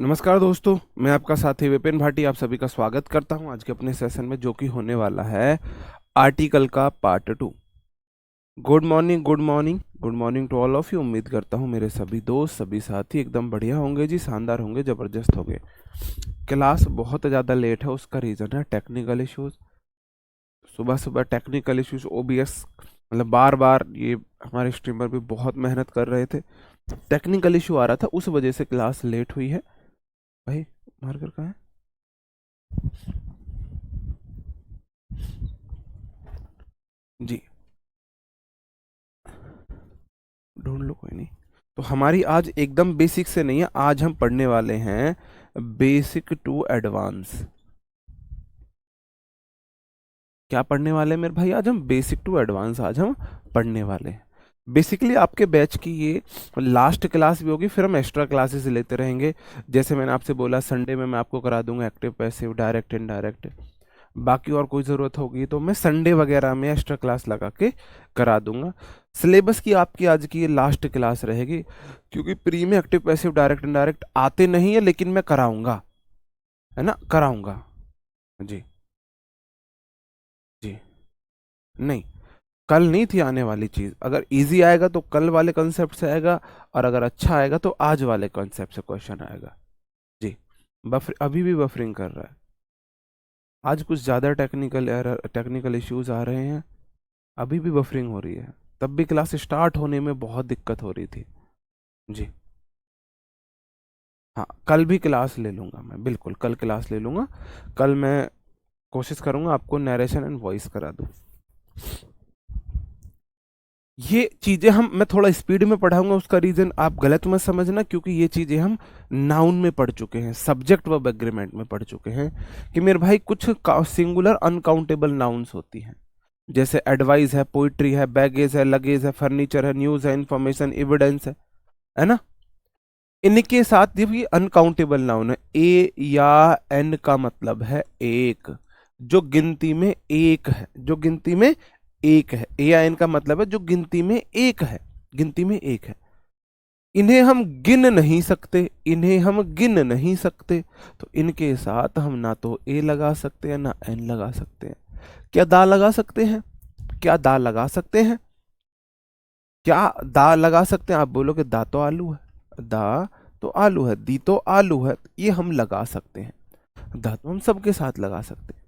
नमस्कार दोस्तों, मैं आपका साथी विपिन भाटी आप सभी का स्वागत करता हूं आज के अपने सेशन में, जो कि होने वाला है आर्टिकल का part 2। Good morning, good morning, good morning to all of you. उम्मीद करता हूं मेरे सभी दोस्त, सभी साथी एकदम बढ़िया होंगे जी, शानदार होंगे, ज़बरदस्त होंगे। क्लास बहुत ज़्यादा लेट है, उसका रीज़न है टेक्निकल इश्यूज़। सुबह सुबह टेक्निकल इश्यूज, ओबीएस मतलब बार बार ये हमारे स्ट्रीमर भी बहुत मेहनत कर रहे थे, टेक्निकल इशू आ रहा था, उस वजह से क्लास लेट हुई है। भाई मार्कर कहाँ है जी? ढूंढ लो, कोई नहीं। तो हमारी आज एकदम बेसिक से नहीं है, आज हम पढ़ने वाले हैं बेसिक टू एडवांस। क्या पढ़ने वाले हैं मेरे भाई? आज हम बेसिक टू एडवांस आज हम पढ़ने वाले हैं। बेसिकली आपके बैच की ये लास्ट क्लास भी होगी, फिर हम एक्स्ट्रा क्लासेस लेते रहेंगे। जैसे मैंने आपसे बोला, संडे में मैं आपको करा दूंगा एक्टिव, पैसिव, डायरेक्ट, इनडायरेक्ट। बाकी और कोई ज़रूरत होगी तो मैं संडे वगैरह में एक्स्ट्रा क्लास लगा के करा दूंगा। सिलेबस की आपकी आज की ये लास्ट क्लास रहेगी, क्योंकि प्री में एक्टिव, पैसिव, डायरेक्ट, इनडायरेक्ट आते नहीं है, लेकिन मैं कराऊंगा, है ना, कराऊंगा। जी जी। नहीं, कल नहीं थी आने वाली चीज़। अगर इजी आएगा तो कल वाले कॉन्सेप्ट से आएगा, और अगर अच्छा आएगा तो आज वाले कॉन्सेप्ट से क्वेश्चन आएगा जी। बफर अभी भी बफरिंग कर रहा है। आज कुछ ज़्यादा टेक्निकल एरर, टेक्निकल इश्यूज आ रहे हैं, अभी भी बफरिंग हो रही है। तब भी क्लास स्टार्ट होने में बहुत दिक्कत हो रही थी जी। हाँ, कल भी क्लास ले लूँगा मैं, बिल्कुल कल क्लास ले लूँगा। कल मैं कोशिश करूँगा आपको नरेशन एंड वॉइस करा दूँ। ये चीज़ें मैं थोड़ा स्पीड में पढ़ाऊंगा, उसका रीज़न आप गलत मत समझना, क्योंकि ये चीज़ें हम नाउन में पढ़ चुके हैं, सब्जेक्ट वर्ब एग्रीमेंट में पढ़ चुके हैं कि मेरे भाई कुछ सिंगुलर अनकाउंटेबल नाउन्स होती हैं, जैसे एडवाइस है, पोइट्री है, बैगेज है, लगेज है, फर्नीचर है, न्यूज़ है, इंफॉर्मेशन, एविडेंस है ना। इनके साथ जब ये अनकाउंटेबल नाउन है, ए या एन का मतलब है एक, जो गिनती में एक है, जो गिनती में एक है। ए या एन का मतलब है जो गिनती में एक है, गिनती में एक है। इन्हें हम गिन नहीं सकते, इन्हें हम गिन नहीं सकते, तो इनके साथ हम ना तो ए लगा सकते हैं ना एन लगा सकते हैं। क्या दा लगा सकते हैं? क्या दा लगा सकते हैं? क्या दा लगा सकते हैं? आप बोलोगे दा तो आलू है, दा तो आलू है, दी तो आलू है, ये हम लगा सकते हैं। दा तो हम सबके साथ लगा सकते हैं।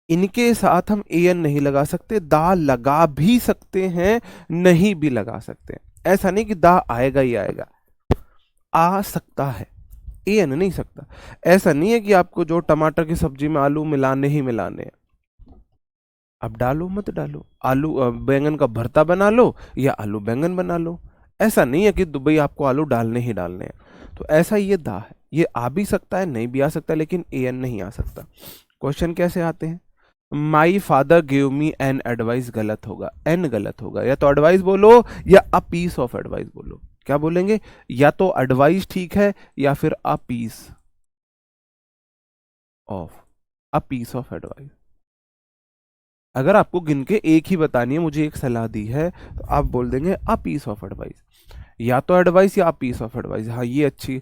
इनके साथ हम ए एन नहीं लगा सकते, दा लगा भी सकते हैं, नहीं भी लगा सकते हैं। ऐसा नहीं कि दा आएगा ही आएगा, आ सकता है, ए एन नहीं सकता। ऐसा नहीं है कि आपको जो टमाटर की सब्जी में आलू मिलाने ही मिलाने हैं, अब डालो मत डालो, आलू बैंगन का भरता बना लो या आलू बैंगन बना लो। ऐसा नहीं है कि दुबई आपको आलू डालने ही डालने हैं। तो ऐसा ये दा है, ये आ भी सकता है, नहीं भी आ सकता, लेकिन ए एन नहीं आ सकता। क्वेश्चन कैसे आते हैं? My father give me an advice गलत होगा, एन गलत होगा, या तो एडवाइस बोलो या अ पीस ऑफ एडवाइस बोलो। क्या बोलेंगे? या तो एडवाइस ठीक है, या फिर a piece of, a piece of advice. अगर आपको गिन के एक ही बतानी है, मुझे एक सलाह दी है, तो आप बोल देंगे अ पीस ऑफ एडवाइस, या तो एडवाइस या अ पीस ऑफ एडवाइस। हाँ, ये अच्छी।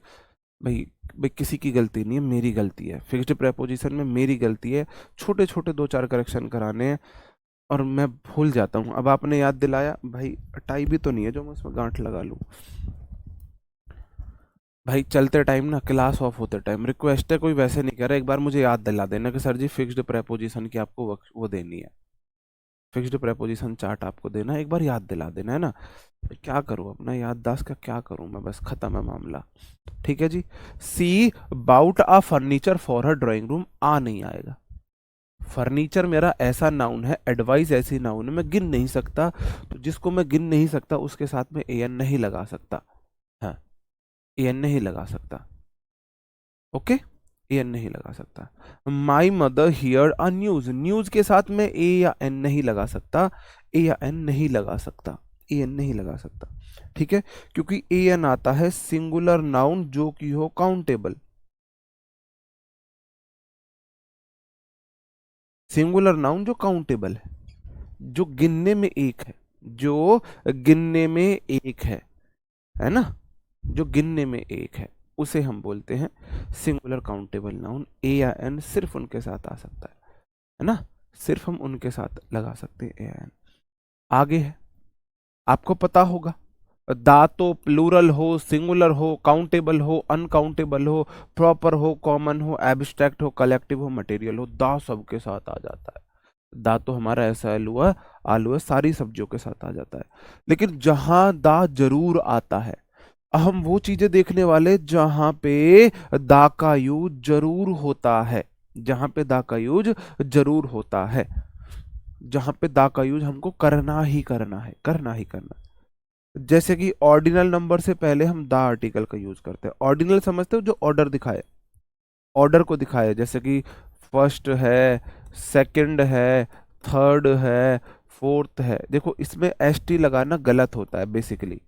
भाई भाई किसी की गलती नहीं है, मेरी गलती है, फिक्स्ड प्रेपोजिशन में मेरी गलती है, छोटे छोटे दो चार करेक्शन कराने हैं और मैं भूल जाता हूँ। अब आपने याद दिलाया भाई, टाई भी तो नहीं है जो मैं उसमें गांठ लगा लूँ। भाई चलते टाइम ना, क्लास ऑफ होते टाइम रिक्वेस्ट है, कोई वैसे नहीं कर रहा, एक बार मुझे याद दिला देना कि सर जी फिक्स्ड प्रेपोजिशन की आपको वो देनी है, फिक्स्ड प्रेपोजिशन चार्ट आपको देना है, एक बार याद दिला देना, है ना। क्या करूँ अपना याददाश्त का, क्या करूँ मैं, बस खत्म है मामला। ठीक है जी। She bought a furniture for her drawing room, a नहीं आएगा। फर्नीचर मेरा ऐसा नाउन है, एडवाइस ऐसी नाउन है, मैं गिन नहीं सकता, तो जिसको मैं गिन नहीं सकता उसके साथ में ए एन नहीं लगा सकता। हाँ, ए एन नहीं लगा सकता, ओके, ए एन नहीं लगा सकता। My mother here a news, news के साथ में ए या एन नहीं लगा सकता, ए या एन नहीं लगा सकता, ए एन नहीं लगा सकता। ठीक है, क्योंकि ए एन आता है सिंगुलर नाउन जो कि हो काउंटेबल, सिंगुलर नाउन जो काउंटेबल है, जो गिनने में एक है, जो गिनने में एक है ना, जो गिनने में एक है। उसे हम बोलते हैं सिंगुलर काउंटेबल नाउन। ए या एन सिर्फ उनके साथ आ सकता है ना, सिर्फ हम उनके साथ लगा सकते हैं ए या एन। आगे है, आपको पता होगा, दा तो प्लूरल हो, सिंगुलर हो, काउंटेबल हो, अनकाउंटेबल हो, प्रॉपर हो, कॉमन हो, एब्स्ट्रैक्ट हो, कलेक्टिव हो, मटेरियल हो, दा सबके साथ आ जाता है। दा तो हमारा ऐसा आलू है, सारी सब्जियों के साथ आ जाता है। लेकिन जहां दा जरूर आता है, हम वो चीजें देखने वाले जहां पे दा का यूज जरूर होता है, जहां पे दा का यूज जरूर होता है, जहां पे दा का यूज हमको करना ही करना है, करना ही करना है। जैसे कि ऑर्डिनल नंबर से पहले हम दा आर्टिकल का यूज करते हैं। ऑर्डिनल समझते हो, जो ऑर्डर दिखाए, ऑर्डर को दिखाए, जैसे कि फर्स्ट है, सेकंड है, थर्ड है, फोर्थ है। देखो इसमें एस टी लगाना गलत होता है बेसिकली।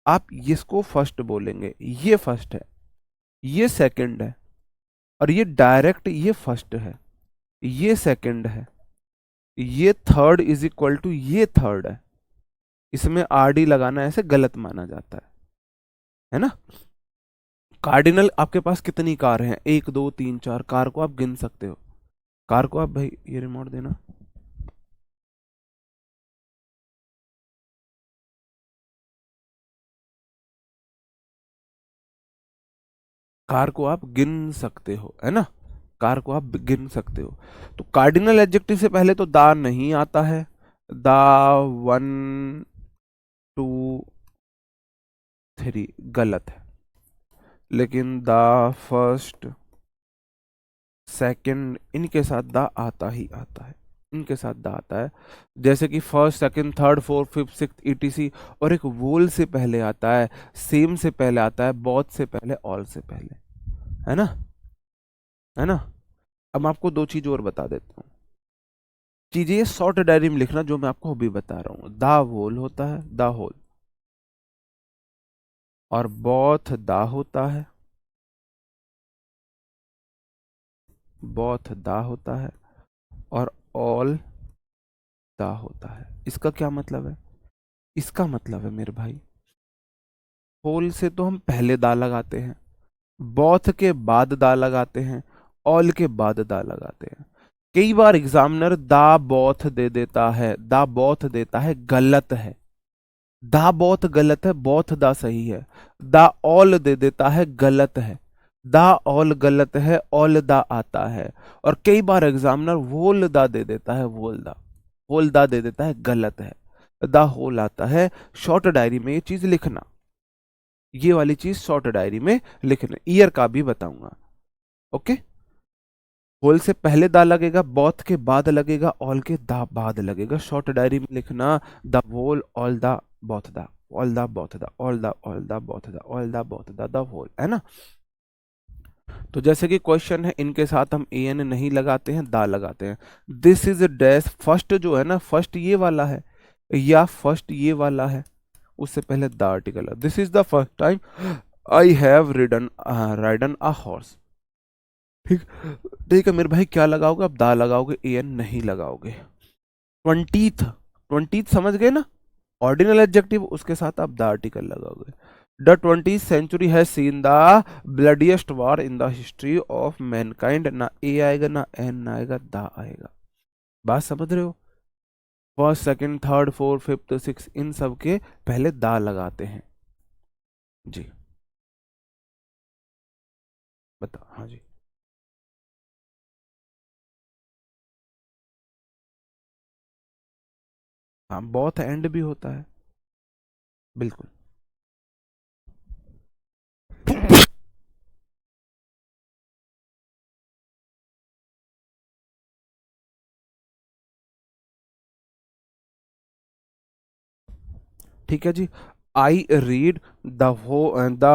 आप इसको फर्स्ट बोलेंगे, ये फर्स्ट है, ये सेकंड है, और ये डायरेक्ट ये फर्स्ट है, ये सेकंड है, ये थर्ड इज इक्वल टू ये थर्ड है। इसमें आर डी लगाना ऐसे गलत माना जाता है ना। कार्डिनल, आपके पास कितनी कार हैं? 1 2 3 4। कार को आप गिन सकते हो। कार को आप, भाई ये रिमोट देना, कार को आप गिन सकते हो, है ना, कार को आप गिन सकते हो। तो कार्डिनल एडजेक्टिव से पहले तो दा नहीं आता है। दा 1 2 3 गलत है। लेकिन दा फर्स्ट सेकंड, इनके साथ दा आता ही आता है, इनके साथ दा आता है। जैसे कि first second third fourth fifth sixth etc. और एक वोल से पहले आता है, सेम से पहले आता है, बोथ से पहले, ऑल से पहले, है ना, है ना। अब मैं आपको दो चीज और बता देता हूँ। चीजें शॉर्ट डायरी में लिखना, जो मैं आपको अभी बता रहा हूँ। दा होल होता है, दा होल, और बोथ दा होता है, बोथ दा होता है, और ऑल दा होता है। इसका क्या मतलब है? इसका मतलब है मेरे भाई, होल से तो हम पहले दा लगाते हैं, बोथ के बाद दा लगाते हैं, ऑल के बाद दा लगाते हैं। कई बार एग्जामिनर दा बोथ दे देता है, दा बोथ देता है, गलत है। दा बोथ गलत है, बोथ दा सही है। दा ऑल दे देता है, गलत है। दा ऑल गलत है, ऑल दा आता है। और कई बार एग्जामिनर वोल दा दे देता है, वोल दा, होल दा दे देता है, गलत है। दा होल आता है। शॉर्ट डायरी में ये चीज लिखना, ये वाली चीज शॉर्ट डायरी में लिखना। ईयर का भी बताऊंगा, ओके। होल से पहले दा लगेगा, बोथ के बाद लगेगा, ऑल के दा बाद लगेगा। शॉर्ट डायरी में लिखना, द होल, ऑल दा, बोथ दा, ऑल दा बोथ दा, ऑल दा बोथ दा, ऑल दा बोथ दा, द होल, है ना। तो जैसे कि क्वेश्चन है, इनके साथ हम ए एन नहीं लगाते हैं, दा लगाते हैं। दिस इज डैश, फर्स्ट जो है ना, फर्स्ट ये वाला है, या फर्स्ट ये वाला है, उससे पहले द आर्टिकल है। This is the first time I have ridden ridden a horse. ठीक, ठीक है मेरे भाई, क्या लगाओगे? अब दा लगाओगे, ए एन नहीं लगाओगे। ट्वेंटीथ, ट्वेंटीथ समझ गए ना, ऑर्डिनल एडजेक्टिव, उसके साथ आप द आर्टिकल लगाओगे। The 20th century has seen the bloodiest war in the history of mankind. ना ए आएगा, ना एन आएगा, द आएगा। बात समझ रहे हो? First second third fourth fifth six, इन सब के पहले दा लगाते हैं जी। बताओ, हाँ जी। हाँ, बहुत एंड भी होता है, बिल्कुल। ठीक है जी। I read the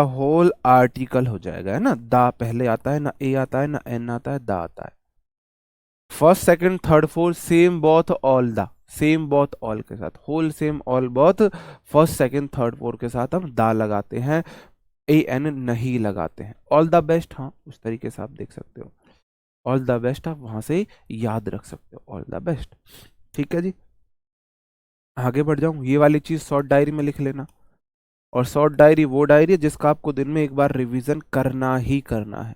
whole article हो जाएगा, है ना। दा पहले आता है, ना ए आता है, ना एन आता है, दा आता है। First second third fourth same both all the, same both all के साथ, whole same all both, first second third fourth के साथ हम दा लगाते हैं, ए एन नहीं लगाते हैं। ऑल द बेस्ट, हाँ उस तरीके से आप देख सकते हो। ऑल द बेस्ट आप वहां से याद रख सकते हो, ऑल द बेस्ट। ठीक है जी, आगे बढ़ जाऊं, ये वाली चीज शॉर्ट डायरी में लिख लेना। और शॉर्ट डायरी वो डायरी है जिसका आपको दिन में एक बार रिवीजन करना ही करना है।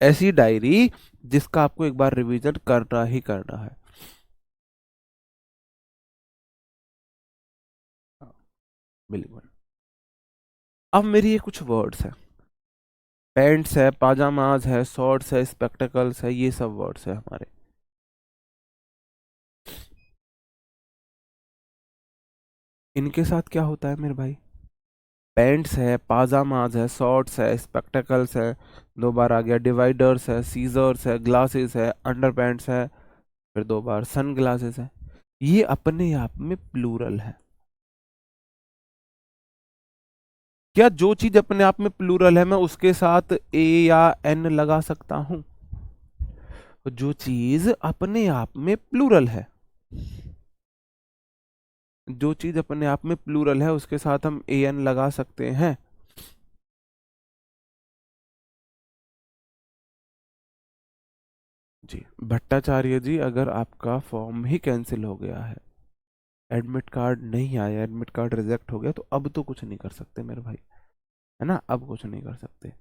ऐसी डायरी जिसका आपको एक बार रिवीजन करना ही करना है। हाँ, बिल्कुल। अब मेरी ये कुछ वर्ड्स हैं, पैंट्स है, पाजामाज है, शॉर्ट्स है, स्पेक्टिकल्स है, ये सब वर्ड्स है हमारे। इनके साथ क्या होता है मेरे भाई? पैंट्स है, पाजामाज है, शॉर्ट्स है, स्पेक्टिकल्स है, दो बार आ गया डिवाइडर्स है, सीजर्स है, ग्लासेस है, अंडर पैंट्स है, फिर दो बार सन ग्लासेस है। ये अपने आप में प्लूरल है। क्या जो चीज अपने आप में प्लूरल है मैं उसके साथ ए या एन लगा सकता हूं? तो जो चीज अपने आप में प्लूरल है, जो चीज अपने आप में प्लूरल है उसके साथ हम ए एन लगा सकते हैं। जी भट्टाचार्य जी, अगर आपका फॉर्म ही कैंसिल हो गया है, एडमिट कार्ड नहीं आया, एडमिट कार्ड रिजेक्ट हो गया, तो अब तो कुछ नहीं कर सकते मेरे भाई, है ना? अब कुछ नहीं कर सकते।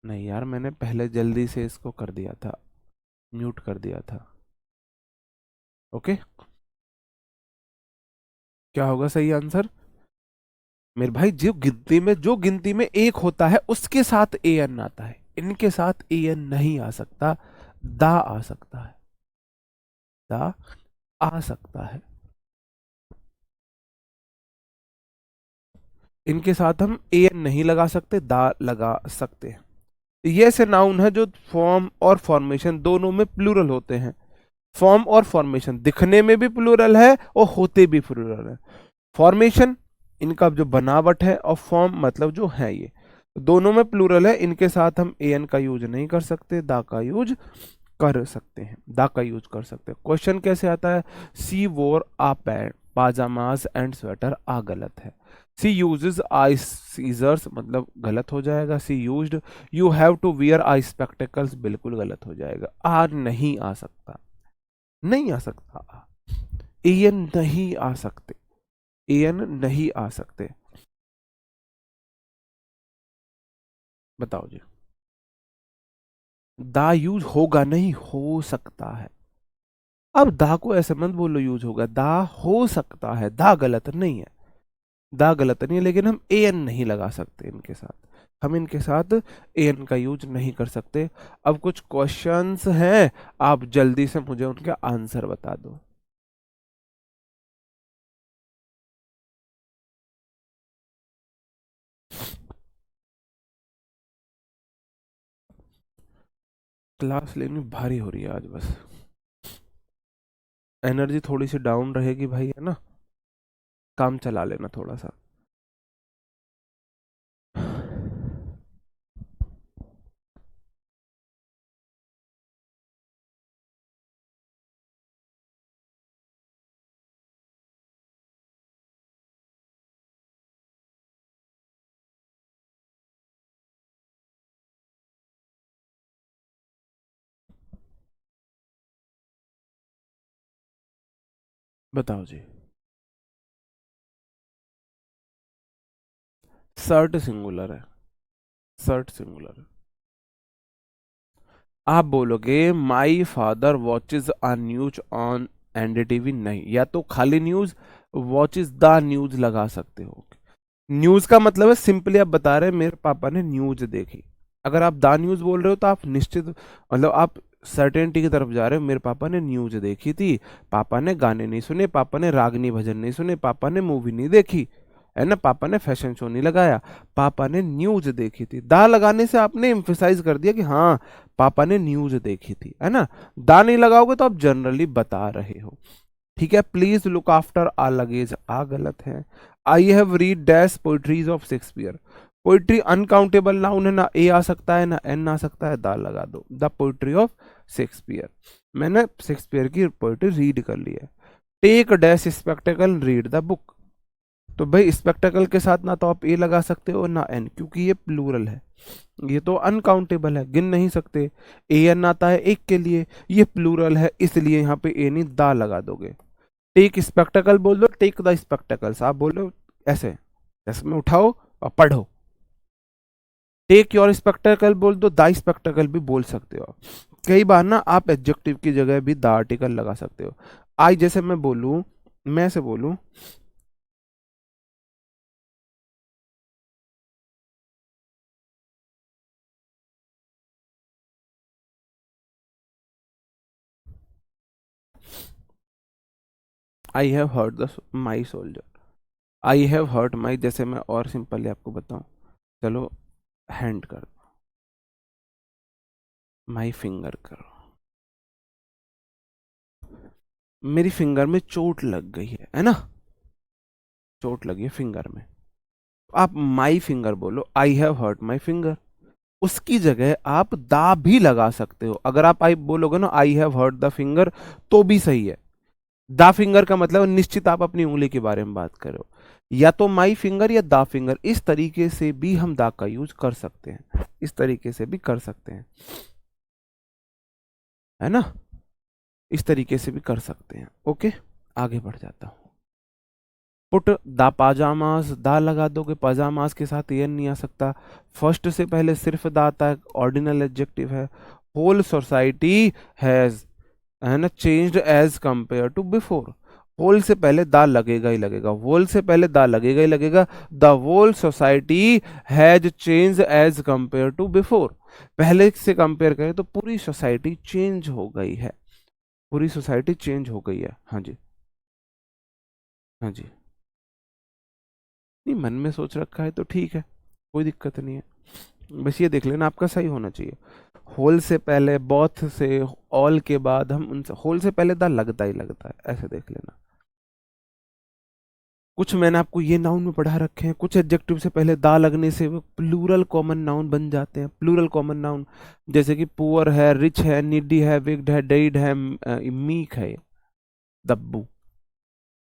नहीं यार, मैंने पहले जल्दी से इसको कर दिया था, म्यूट कर दिया था। ओके, क्या होगा सही आंसर? मेरे भाई जो गिनती में एक होता है उसके साथ ए एन आता है, इनके साथ ए एन नहीं आ सकता, दा आ सकता है, दा आ सकता है। इनके साथ हम ए एन नहीं लगा सकते, दा लगा सकते हैं। ये ऐसे नाउन है जो फॉर्म और फॉर्मेशन दोनों में प्लूरल होते हैं। फॉर्म और फॉर्मेशन दिखने में भी प्लूरल है और होते भी प्लूरल है। फॉर्मेशन इनका जो बनावट है, और फॉर्म मतलब जो है, ये दोनों में प्लूरल है। इनके साथ हम ए एन का यूज नहीं कर सकते, दा का यूज कर सकते हैं, दा का यूज कर सकते हैं। क्वेश्चन कैसे आता है? सी वोर आ पैंट, पाजामाज एंड स्वेटर, आ गलत है। सी यूजेज आई सीजर्स मतलब गलत हो जाएगा। She used you have to wear I spectacles बिल्कुल गलत हो जाएगा। आ नहीं आ सकता, नहीं आ सकता, एन नहीं आ सकते, एन नहीं आ सकते। बताओ जी। दा यूज होगा नहीं, हो सकता है। अब दा को ऐसे मत बोलो यूज होगा, दा हो सकता है, दा गलत नहीं है, दा गलत नहीं है, लेकिन हम ए एन नहीं लगा सकते इनके साथ, हम इनके साथ ए एन का यूज नहीं कर सकते। अब कुछ क्वेश्चंस हैं, आप जल्दी से मुझे उनके आंसर बता दो। क्लास लेनी भारी हो रही है आज, बस एनर्जी थोड़ी सी डाउन रहेगी भाई, है ना? काम चला लेना थोड़ा सा। बताओ जी। सर्ट सिंगुलर है, सर्ट सिंगुलर है। आप बोलोगे my father watches a news on NDTV, नहीं, या तो खाली न्यूज, वॉचेज द न्यूज लगा सकते हो। न्यूज का मतलब है सिंपली आप बता रहे हैं मेरे पापा ने न्यूज देखी। अगर आप द न्यूज बोल रहे हो तो आप निश्चित मतलब आप सर्टेनिटी की तरफ जा रहे हो, मेरे पापा ने न्यूज देखी थी, पापा ने गाने नहीं सुने, पापा ने रागनी भजन नहीं सुने, पापा ने मूवी नहीं देखी, है ना, पापा ने फैशन शो नहीं लगाया, पापा ने न्यूज देखी थी। दा लगाने से आपने एम्फेसाइज कर दिया कि हाँ पापा ने न्यूज देखी थी, है ना? दा नहीं लगाओगे तो आप जनरली बता रहे हो। ठीक है, please look after a luggage, a गलत है। I have read dash poetries of Shakespeare, poetry uncountable noun है, ना ए आ सकता है ना एन आ सकता है, दा लगा दो, द पोइट्री ऑफ शेक्सपियर। मैंने शेक्सपियर की पोइट्री रीड कर ली है। Take dash spectacle read the book, तो भाई स्पेक्टेकल के साथ ना तो आप ए लगा सकते हो ना एन, क्योंकि ये प्लूरल है, ये तो अनकाउंटेबल है, गिन नहीं सकते। ए एन आता है एक के लिए, ये प्लूरल है इसलिए यहाँ पे ए नहीं दा लगा दोगे। टेक स्पेक्टेकल बोल दो, टेक द स्पेक्टेकल्स, आप बोलो ऐसे, जैसे में उठाओ और पढ़ो। टेक योर स्पेक्टेकल बोल दो, द स्पेक्टेकल भी बोल सकते हो। कई बार ना आप एडजेक्टिव की जगह भी द आर्टिकल लगा सकते हो। आई जैसे मैं बोलूं, मैं ऐसे बोलूं, I have hurt the my soldier, I have hurt my, जैसे मैं और सिंपली आपको बताऊं, चलो हैंड कर, माई फिंगर करो, मेरी फिंगर में चोट लग गई है ना, चोट लगी है फिंगर में। आप माई फिंगर बोलो, I have hurt my finger, उसकी जगह आप दा भी लगा सकते हो। अगर आप आई बोलोगे ना, I have hurt the finger, तो भी सही है। दा फिंगर का मतलब निश्चित आप अपनी उंगली के बारे में बात करो, या तो माई फिंगर या दा फिंगर, इस तरीके से भी हम दा का यूज कर सकते हैं, इस तरीके से भी कर सकते हैं, है ना, इस तरीके से भी कर सकते हैं। ओके, आगे बढ़ जाता हूं। पुट द पाजामास, दा लगा दोगे, पाजामास के साथ ये नहीं आ सकता, फर्स्ट से पहले सिर्फ दा आता है, ऑर्डिनल एडजेक्टिव है। होल सोसाइटी हैज, है ना, changed as compare to before, whole से पहले दा लगेगा ही लगेगा, होल से पहले दा लगेगा ही लगेगा। The whole society has change as compare to before, पहले से कंपेयर करें तो पूरी सोसाइटी चेंज हो गई है, पूरी सोसाइटी चेंज हो गई है। हाँ जी, हाँ जी, नहीं मन में सोच रखा है तो ठीक है, कोई दिक्कत नहीं है, बस ये देख लेना आपका सही होना चाहिए। होल से पहले, बोथ से, ऑल के बाद हम उनसे, होल से पहले दा लगता ही लगता है, ऐसे देख लेना। कुछ मैंने आपको ये नाउन में पढ़ा रखे हैं, कुछ एडजेक्टिव से पहले दा लगने से वो प्लूरल कॉमन नाउन बन जाते हैं, प्लूरल कॉमन नाउन, जैसे कि पुअर है, रिच है, नीडी है, विग्ड है, डेड है, मीक है, दब्बू,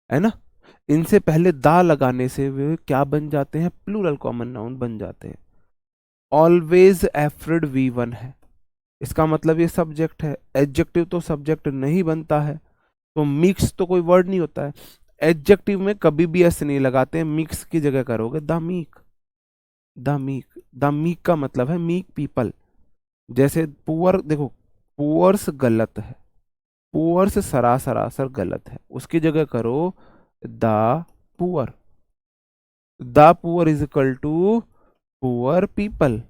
है ना, इनसे पहले दा लगाने से वे क्या बन जाते हैं, प्लूरल कॉमन नाउन बन जाते हैं। ऑलवेज एफ्रेड वी वन है, इसका मतलब ये सब्जेक्ट है, एडजेक्टिव तो सब्जेक्ट नहीं बनता है, तो मिक्स तो कोई वर्ड नहीं होता है। एडजेक्टिव में कभी भी ऐसे नहीं लगाते हैं, मिक्स की जगह करोगे the meek, the meek, the meek का मतलब है मीक पीपल। जैसे पुअर, देखो पुअर्स गलत है, पुअर्स सरासर गलत है, उसकी जगह करो the poor, the poor is equal to poor people,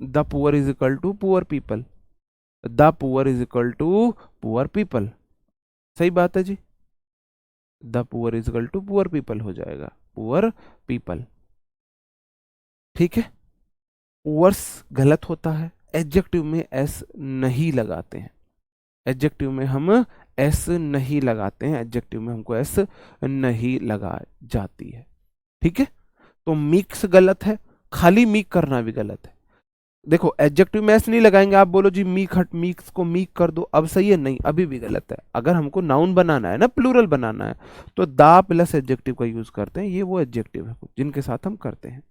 the poor is equal to poor people, the poor is equal to poor people, सही बात है जी, the poor is equal to poor people हो जाएगा, पुअर पीपल, ठीक है। Poors गलत होता है, एडजेक्टिव में एस नहीं लगाते हैं, एडजेक्टिव में हम एस नहीं लगाते हैं, एडजेक्टिव में हमको एस नहीं लगा जाती है, ठीक है। तो मिक्स गलत है, खाली मीक करना भी गलत है। देखो एडजेक्टिव में एस नहीं लगाएंगे, आप बोलो जी मीक हट, मीक्स को मीक कर दो, अब सही है, नहीं अभी भी गलत है। अगर हमको नाउन बनाना है ना, प्लूरल बनाना है, तो दा प्लस एडजेक्टिव का यूज करते हैं, ये वो एडजेक्टिव है जिनके साथ हम करते हैं,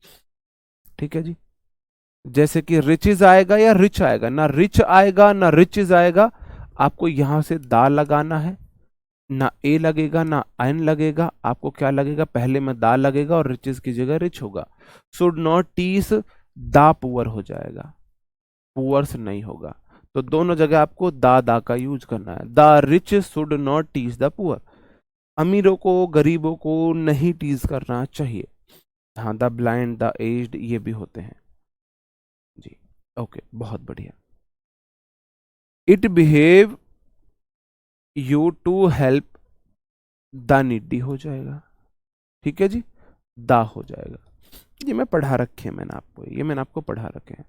ठीक है जी। जैसे कि रिचेज आएगा या रिच आएगा, ना रिच आएगा ना रिचेज आएगा, आपको यहां से दा लगाना है, ना ए लगेगा ना एन लगेगा, आपको क्या लगेगा, पहले में दा लगेगा और रिचेज की जगह रिच होगा। शुड नॉट टीस दा पुअर हो जाएगा, पुअर्स नहीं होगा, तो दोनों जगह आपको दा का यूज करना है। The rich should not tease the poor, अमीरों को गरीबों को नहीं टीज करना चाहिए। हाँ, द ब्लाइंड, द एज्ड, ये भी होते हैं जी। ओके, बहुत बढ़िया। It behave you to help the needy हो जाएगा, ठीक है जी, दा हो जाएगा। ये मैं पढ़ा रखे हैं मैंने आपको, ये मैंने आपको पढ़ा रखे हैं।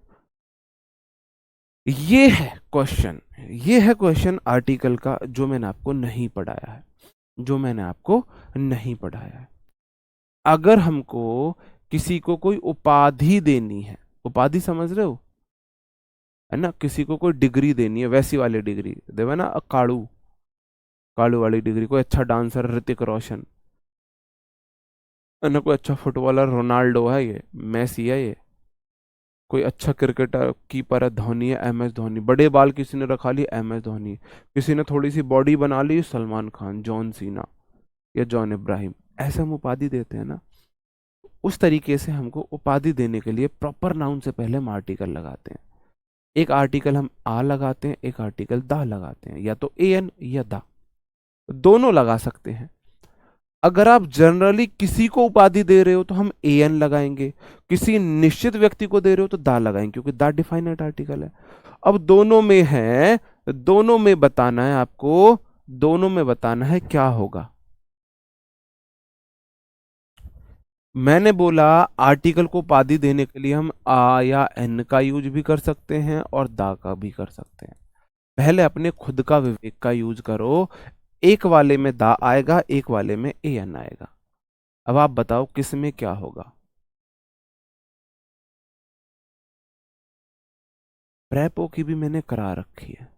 ये है क्वेश्चन, ये है क्वेश्चन आर्टिकल का जो मैंने आपको नहीं पढ़ाया है, जो मैंने आपको नहीं पढ़ाया है। अगर हमको किसी को कोई उपाधि देनी है, उपाधि समझ रहे हो, है ना, किसी को कोई डिग्री देनी है, वैसी वाली डिग्री देवे ना, काड़ू, काड़ू वाली डिग्री, कोई अच्छा डांसर ऋतिक रोशन, है ना, कोई अच्छा फुटबॉलर रोनाल्डो है, ये मैसी है, ये कोई अच्छा क्रिकेटर कीपर है, धोनी है, एम एस धोनी, बड़े बाल किसी ने रखा लिए, एम एस धोनी, किसी ने थोड़ी सी बॉडी बना ली, सलमान खान, जॉन सीना या जॉन इब्राहिम, ऐसे हम उपाधि देते हैं ना, उस तरीके से हमको उपाधि देने के लिए प्रॉपर नाउन से पहले हम आर्टिकल लगाते हैं। एक आर्टिकल हम आ लगाते हैं, एक आर्टिकल दा लगाते हैं, या तो ए एन या दा, दोनों लगा सकते हैं। अगर आप जनरली किसी को उपाधि दे रहे हो तो हम ए एन लगाएंगे, किसी निश्चित व्यक्ति को दे रहे हो तो दा लगाएंगे, क्योंकि दा डिफाइनेट आर्टिकल है। अब दोनों में है, दोनों में बताना है आपको, दोनों में बताना है क्या होगा। मैंने बोला आर्टिकल को उपाधि देने के लिए हम आ या एन का यूज भी कर सकते हैं और दा का भी कर सकते हैं। पहले अपने खुद का विवेक का यूज करो। एक वाले में दा आएगा, एक वाले में ए एन आएगा। अब आप बताओ किस में क्या होगा। प्रेपो की भी मैंने करा रखी है,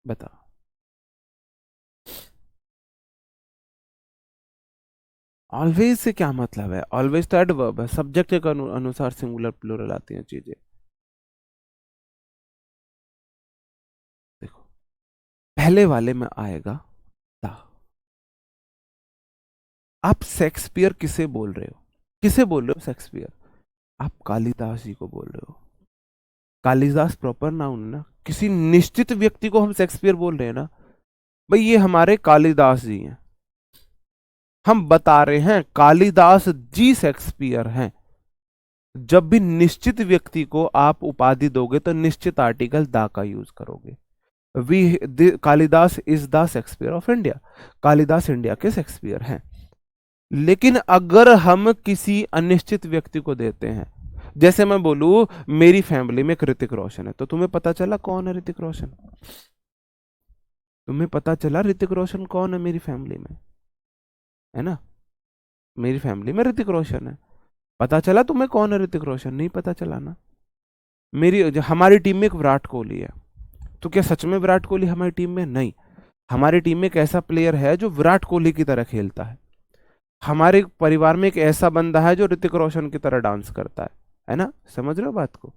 बताओ। ऑलवेज से क्या मतलब है? ऑलवेज तो एडवर्ब है, सब्जेक्ट के अनुसार सिंगुलर प्लूरल आती हैं चीजें। देखो, पहले वाले में आएगा दा। आप शेक्सपियर किसे बोल रहे हो? किसे बोल रहे हो शेक्सपियर? आप कालिदास जी को बोल रहे हो। कालिदास प्रॉपर नाउन है ना, किसी निश्चित व्यक्ति को हम शेक्सपियर बोल रहे हैं ना। भाई ये हमारे कालिदास जी हैं, हम बता रहे हैं कालिदास जी शेक्सपियर हैं। जब भी निश्चित व्यक्ति को आप उपाधि दोगे तो निश्चित आर्टिकल दा का यूज करोगे। Kalidas is the Shakespeare of India, Kalidas India के शेक्सपियर हैं। लेकिन अगर हम किसी अनिश्चित व्यक्ति को देते हैं, जैसे मैं बोलूं मेरी फैमिली में एक ऋतिक रोशन है, तो तुम्हें पता चला कौन है ऋतिक रोशन? तुम्हें पता चला ऋतिक रोशन कौन है मेरी फैमिली में, है ना? मेरी फैमिली में ऋतिक रोशन है। पता चला तुम्हें कौन है ऋतिक रोशन? नहीं पता चला ना। हमारी टीम में एक विराट कोहली है, तो क्या सच में विराट कोहली हमारी टीम में? नहीं। हमारी टीम में एक ऐसा प्लेयर है जो विराट कोहली की तरह खेलता है। हमारे परिवार में एक ऐसा बंदा है जो ऋतिक रोशन की तरह डांस करता है ना? समझ रहे हो बात को?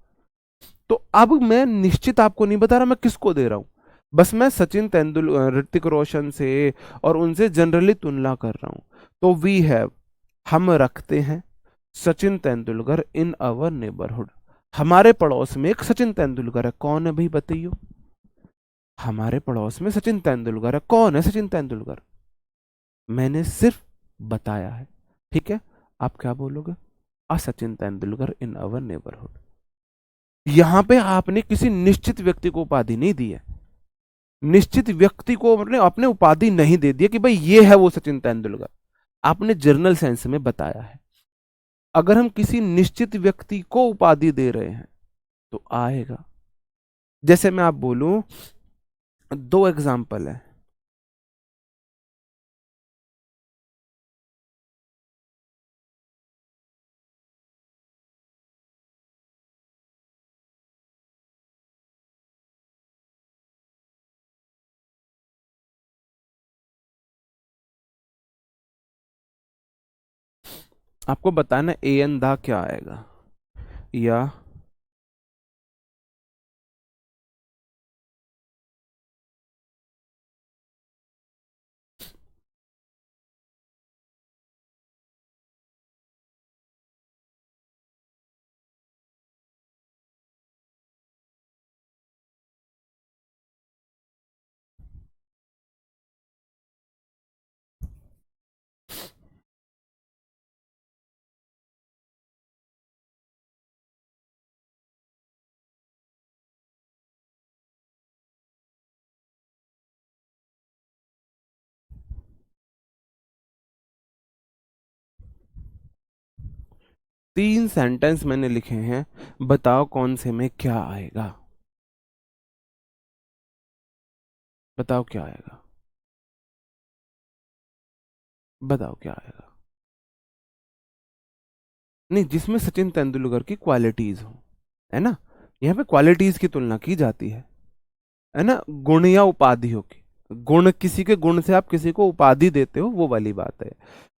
तो अब मैं निश्चित आपको नहीं बता रहा मैं किसको दे रहा हूं, बस मैं सचिन तेंदुलकर ऋतिक रोशन से और उनसे जनरली तुलना कर रहा हूं। तो वी हैव, हम रखते हैं सचिन तेंदुलकर इन अवर नेबरहुड। हमारे पड़ोस में एक सचिन तेंदुलकर है, कौन है भाई बताइयो? हमारे पड़ोस में सचिन तेंदुलकर है, कौन है सचिन तेंदुलकर? मैंने सिर्फ बताया है, ठीक है? आप क्या बोलोगे? आ सचिन तेंदुलकर इन अवर नेबरहुड। यहां पे आपने किसी निश्चित व्यक्ति को उपाधि नहीं दी है, निश्चित व्यक्ति को आपने अपने उपाधि नहीं दे दिया कि भाई ये है वो सचिन तेंदुलकर, आपने जर्नल सेंस में बताया है। अगर हम किसी निश्चित व्यक्ति को उपाधि दे रहे हैं तो आएगा। जैसे मैं आप बोलूं, दो एग्जाम्पल है। आपको बताना ए एन दा क्या आएगा, या तीन सेंटेंस मैंने लिखे हैं, बताओ कौन से में क्या आएगा? बताओ क्या आएगा? बताओ क्या आएगा? नहीं, जिसमें सचिन तेंदुलकर की क्वालिटीज हो, है ना? यहाँ पे क्वालिटीज की तुलना की जाती है ना, गुण या उपाधियों की। गुण, किसी के गुण से आप किसी को उपाधि देते हो, वो वाली बात है।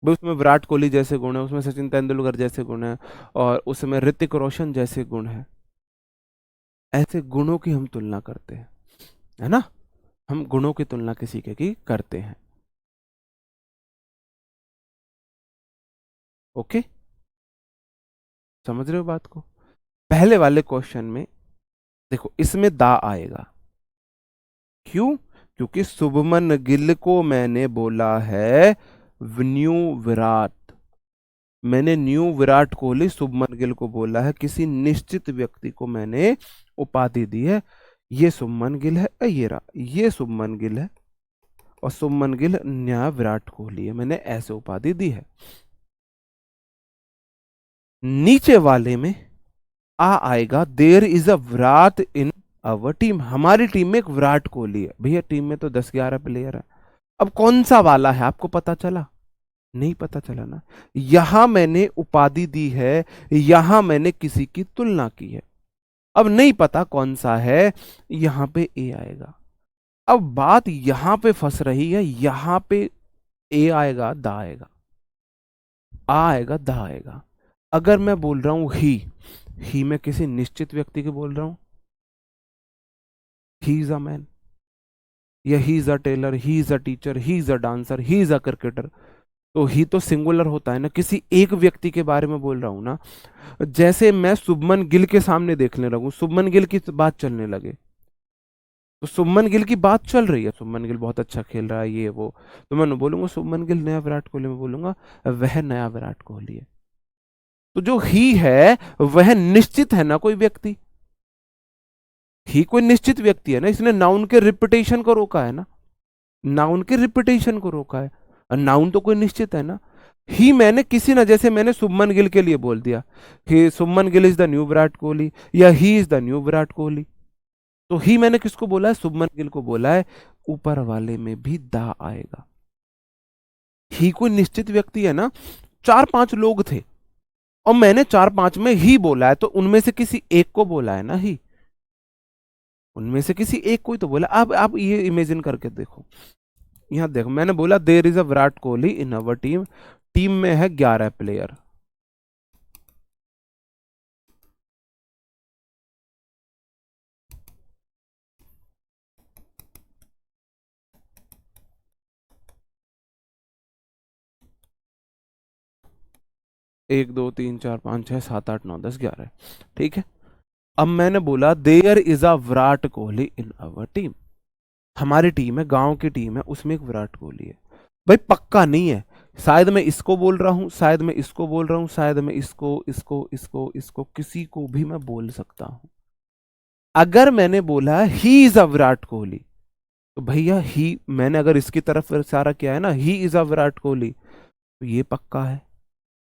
भाई उसमें विराट कोहली जैसे गुण है, उसमें सचिन तेंदुलकर जैसे गुण है, और उसमें ऋतिक रोशन जैसे गुण है। ऐसे गुणों की हम तुलना करते हैं, है ना? हम गुणों की तुलना किसी के की करते हैं। ओके, समझ रहे हो बात को? पहले वाले क्वेश्चन में देखो, इसमें दा आएगा। क्यों? क्योंकि शुभमन गिल को मैंने बोला है न्यू विराट। मैंने न्यू विराट कोहली शुभमन गिल को बोला है, किसी निश्चित व्यक्ति को मैंने उपाधि दी है। ये शुभमन गिल है, ये रहा, ये शुभमन गिल है, और शुभमन गिल नया विराट कोहली है, मैंने ऐसे उपाधि दी है। नीचे वाले में आएगा there is a Virat in our team. हमारी टीम में एक विराट कोहली है। भैया टीम में तो 10-11 प्लेयर है। अब कौन सा वाला है आपको पता चला? नहीं पता चला ना। यहां मैंने उपाधि दी है, यहां मैंने किसी की तुलना की है। अब नहीं पता कौन सा है, यहां पे ए आएगा। अब बात यहां पे फंस रही है, यहां पे ए आएगा, दा आएगा, आ आएगा, दा आएगा। अगर मैं बोल रहा हूं ही मैं किसी निश्चित व्यक्ति के बोल रहा हूं, ही इज अ मैन, या he is a tailor, he is a teacher, he is a dancer, he is a cricketer, तो ही तो सिंगुलर होता है ना, किसी एक व्यक्ति के बारे में बोल रहा हूं ना। जैसे मैं शुभमन गिल के सामने देखने लगूं, शुभमन गिल की बात चलने लगे, तो शुभमन गिल की बात चल रही है, शुभमन गिल बहुत अच्छा खेल रहा है, ये वो, तो मैं बोलूंगा शुभमन गिल नया विराट कोहली, में बोलूंगा वह नया विराट कोहली है। तो जो ही है वह निश्चित है ना, कोई व्यक्ति, ही कोई निश्चित व्यक्ति है ना, इसने नाउन के रिपीटेशन को रोका है ना, नाउन के रिपीटेशन को रोका है, और नाउन तो कोई निश्चित है ना। ही मैंने किसी ना, जैसे मैंने शुभमन गिल के लिए बोल दिया कि Shubman Gill is the new Virat Kohli, या he is the new Virat Kohli, तो ही मैंने किसको बोला है? शुभमन गिल को बोला है। ऊपर वाले में भी दा आएगा। ही कोई निश्चित व्यक्ति है ना, 4-5 लोग थे और मैंने 4-5 में ही बोला है, तो उनमें से किसी एक को बोला है ना ही, उनमें से किसी एक को ही तो बोला। अब आप ये इमेजिन करके देखो, यहां देखो, मैंने बोला there is a Virat Kohli in our team, team में है 11 प्लेयर। एक, दो, तीन, चार, पाँच, छह, सात, आठ, नौ, 10, 11। ठीक है, अब मैंने बोला there is a Virat Kohli in our team. हमारी टीम है, गांव की टीम है, उसमें एक विराट कोहली है। भाई पक्का नहीं है, शायद मैं इसको बोल रहा हूं, शायद मैं इसको बोल रहा हूं, शायद मैं इसको किसी को भी मैं बोल सकता हूं। अगर मैंने बोला he is a Virat Kohli, तो भैया ही, मैंने अगर इसकी तरफ इशारा किया है ना, he is a Virat Kohli, तो ये पक्का है।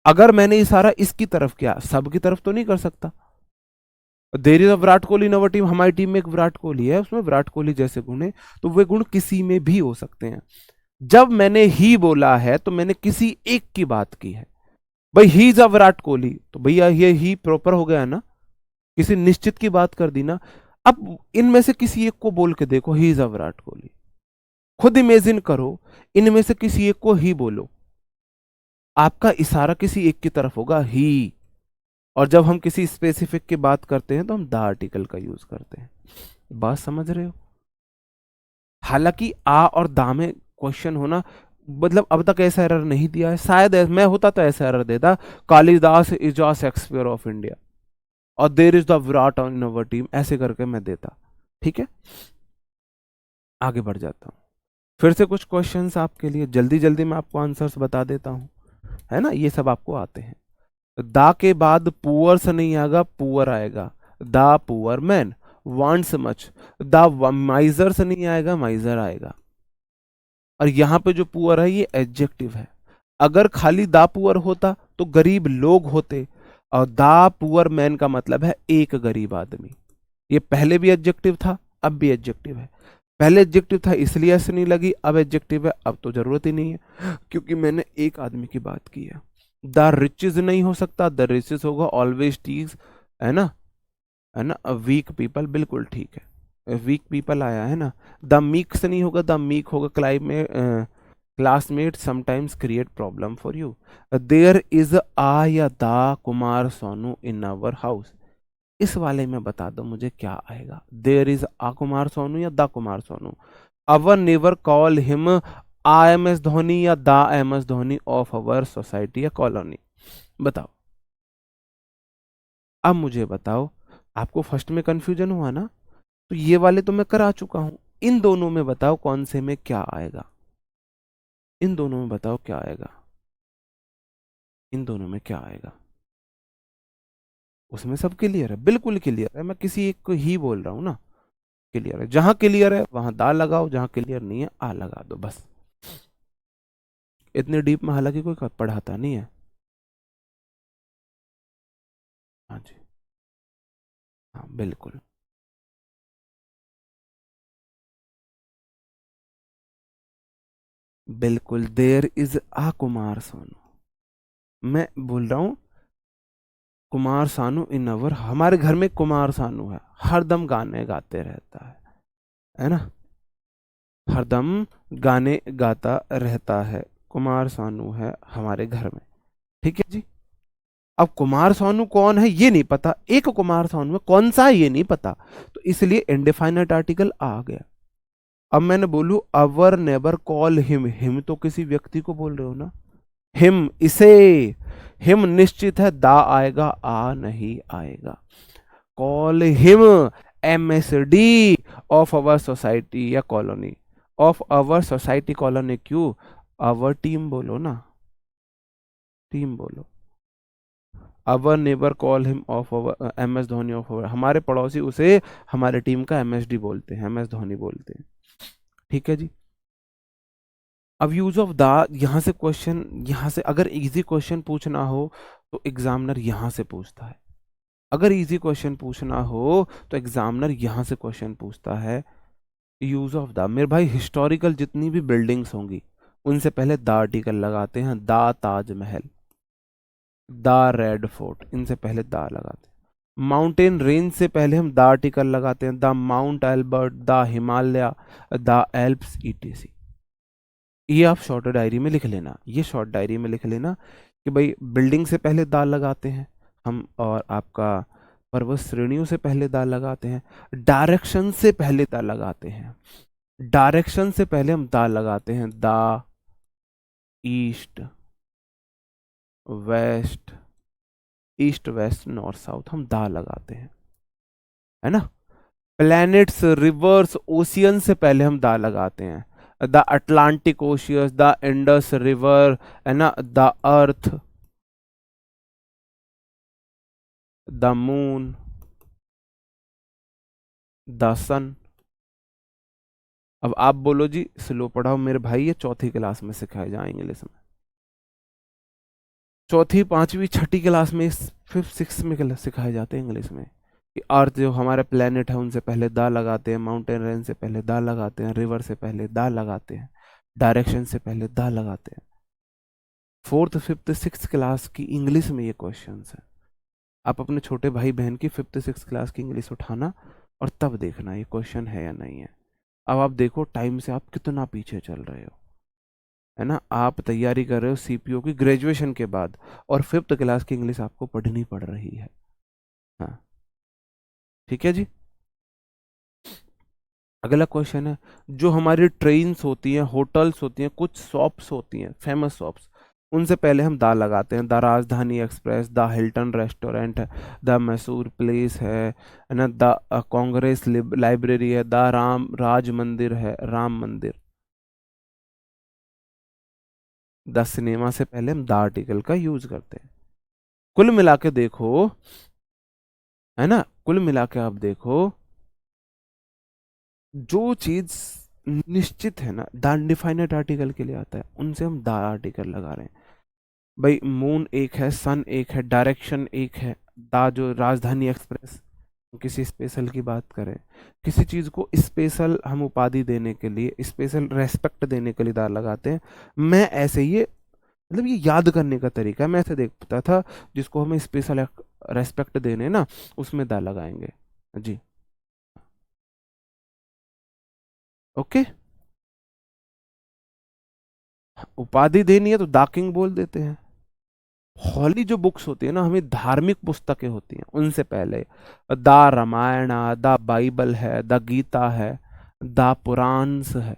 अगर मैंने इशारा इसकी तरफ किया, सब की तरफ तो नहीं कर सकता। There is a Virat Kohli in our team, हमारी टीम में एक विराट कोहली है, उसमें विराट कोहली जैसे गुण है, तो वे गुण किसी में भी हो सकते हैं। जब मैंने ही बोला है तो मैंने किसी एक की बात की है। भाई he is a Virat Kohli, तो भैया ये ही प्रॉपर हो गया ना, किसी निश्चित की बात कर दी ना। अब इनमें से किसी एक को बोल के देखो he is a Virat Kohli, खुद इमेजिन करो, इनमें से किसी एक को ही बोलो, आपका इशारा किसी एक की तरफ होगा, ही। और जब हम किसी स्पेसिफिक की बात करते हैं तो हम द आर्टिकल का यूज करते हैं। बात समझ रहे हो? हालांकि आ और दा में क्वेश्चन होना, मतलब अब तक ऐसा एरर नहीं दिया है, शायद मैं होता तो ऐसा एरर देता, Kalidas is a Shakespeare of India और there is the Virat in our team, ऐसे करके मैं देता। ठीक है, आगे बढ़ जाता हूँ। फिर से कुछ क्वेश्चंस आपके लिए, जल्दी जल्दी मैं आपको आंसर्स बता देता हूँ, है ना, ये सब आपको आते हैं। दा के बाद पुअर से नहीं आएगा, पुअर आएगा। The poor man wants much, the माइजर से नहीं आएगा, माइजर आएगा। और यहां पे जो पुअर है ये एडजेक्टिव है। अगर खाली दा पुअर होता तो गरीब लोग होते, और दा पुअर मैन का मतलब है एक गरीब आदमी। ये पहले भी एडजेक्टिव था, अब भी एडजेक्टिव है। पहले एडजेक्टिव था इसलिए ऐसे नहीं लगी, अब एडजेक्टिव है, अब तो जरूरत ही नहीं है, क्योंकि मैंने एक आदमी की बात की है। द रिचेज नहीं हो सकता, द रिचेज होगा, ऑलवेज टीज, है ना, है ना। वीक पीपल, बिल्कुल ठीक है, वीक पीपल आया है ना। द मीक से नहीं होगा, द मीक होगा, classmate sometimes create problem for you. There is a या the Kumar Sonu in our house, इस वाले में बता दो मुझे क्या आएगा, there is a Kumar Sonu या the Kumar Sonu. Our never call him I M S Dhoni या the M S Dhoni of our society या कॉलोनी? बताओ। अब मुझे बताओ, आपको फर्स्ट में कंफ्यूजन हुआ ना, तो ये वाले तो मैं करा चुका हूं। इन दोनों में बताओ कौन से में क्या आएगा, इन दोनों में बताओ क्या आएगा, इन दोनों में क्या आएगा? उसमें सब क्लियर है, बिल्कुल क्लियर है, मैं किसी एक को ही बोल रहा हूं ना। क्लियर है, जहां क्लियर है वहां दा लगाओ, जहां क्लियर नहीं है आ लगा दो बस। इतने डीप में हालांकि कोई पढ़ाता नहीं है। हाँ जी, हाँ बिल्कुल। बिल्कुल, there is a Kumar Sonu. मैं बोल रहा हूँ कुमार सानू इन अवर, हमारे घर में कुमार सानू है, हरदम गाने गाते रहता है ना, हरदम गाने गाता रहता है। कुमार सानू है हमारे घर में, ठीक है जी। अब कुमार सानू कौन है ये नहीं पता, एक कुमार सानू है, कौन सा है ये नहीं पता, तो इसलिए इंडेफाइनेट आर्टिकल आ गया। अब मैंने बोलू अवर नेबर कॉल हिम, हिम तो किसी व्यक्ति को बोल रहे हो ना, हिम इसे, हिम निश्चित है दा आएगा, आ नहीं आएगा। Call him M S D of our society या colony, of our society colony क्यों, अवर टीम बोलो ना, टीम बोलो। Our neighbour call him of our M S Dhoni of our, हमारे पड़ोसी उसे हमारे टीम का एम एस डी बोलते हैं, एम एस धोनी बोलते हैं, ठीक है जी। अब यूज ऑफ द, यहाँ से क्वेश्चन, यहाँ से अगर इजी क्वेश्चन पूछना हो तो एग्जामिनर यहाँ से पूछता है, अगर इजी क्वेश्चन पूछना हो तो एग्जामिनर यहाँ से क्वेश्चन पूछता है। यूज ऑफ द, मेरे भाई हिस्टोरिकल जितनी भी बिल्डिंग्स होंगी उनसे पहले द आर्टिकल लगाते हैं, the Taj Mahal, the red fort, इनसे पहले द लगाते हैं। माउंटेन रेंज से पहले हम द आर्टिकल लगाते हैं, the Mount Elbert, the Himalaya, the Alps, etc. ये आप शॉर्ट डायरी में लिख लेना, ये शॉर्ट डायरी में लिख लेना कि भाई बिल्डिंग से पहले दा लगाते हैं हम, और आपका पर्वत श्रेणियों से पहले दा लगाते हैं, डायरेक्शन से पहले दा लगाते हैं, डायरेक्शन से पहले हम दा लगाते हैं, दा east west, east west north south हम दा लगाते हैं, है ना। प्लैनेट्स रिवर्स ओशियन से पहले हम दा लगाते हैं, द अटलांटिक ओशियस, द इंडस रिवर, है ना, the earth, the moon, the sun. अब आप बोलो जी स्लो पढ़ाओ मेरे भाई, ये चौथी क्लास में सिखाए जाएंगे इंग्लिश में, चौथी पांचवी छठी क्लास में, फिफ्थ सिक्स में सिखाए जाते हैं इंग्लिश में कि अर्थ जो हमारे प्लेनेट है उनसे पहले दा लगाते हैं, माउंटेन रेंज से पहले दा लगाते हैं, रिवर से पहले दा लगाते हैं, डायरेक्शन से पहले दा लगाते हैं। फोर्थ फिफ्थ सिक्स क्लास की इंग्लिश में ये क्वेश्चन है। आप अपने छोटे भाई बहन की फिफ्थ सिक्स क्लास की इंग्लिश उठाना और तब देखना ये क्वेश्चन है या नहीं है। अब आप देखो टाइम से आप कितना पीछे चल रहे हो, है ना। आप तैयारी कर रहे हो सीपीओ की ग्रेजुएशन के बाद, और फिफ्थ क्लास की इंग्लिश आपको पढ़नी पड़ रही है। हाँ, ठीक है जी। अगला क्वेश्चन है, जो हमारी ट्रेन्स होती हैं, होटल्स होती हैं, कुछ शॉप्स होती हैं फेमस शॉप्स, उनसे पहले हम दा लगाते हैं, द राजधानी एक्सप्रेस, द हिल्टन रेस्टोरेंट है, द मैसूर प्लेस है ना, द कांग्रेस लाइब्रेरी है, द राम राज मंदिर है, राम मंदिर। द सिनेमा से पहले हम द आर्टिकल का यूज करते हैं। कुल मिला के देखो, है ना, कुल मिला के आप देखो, जो चीज निश्चित है ना, द अनडिफाइनेड आर्टिकल के लिए आता है, उनसे हम द आर्टिकल लगा रहे हैं। भाई मून एक है, सन एक है, डायरेक्शन एक है, दा जो राजधानी एक्सप्रेस, किसी स्पेशल की बात करें, किसी चीज को स्पेशल हम उपाधि देने के लिए, स्पेशल रेस्पेक्ट देने के लिए दा लगाते हैं। मैं ऐसे ये मतलब ये याद करने का तरीका है, मैं ऐसे देखता था जिसको हमें स्पेशल रेस्पेक्ट देने ना, उसमें दा लगाएंगे जी। ओके, उपाधि देनी है तो दा किंग बोल देते हैं। हॉली जो बुक्स होती है ना, हमें धार्मिक पुस्तकें होती हैं, उनसे पहले द रामायण, द बाइबल है, द गीता है, द पुराण्स है,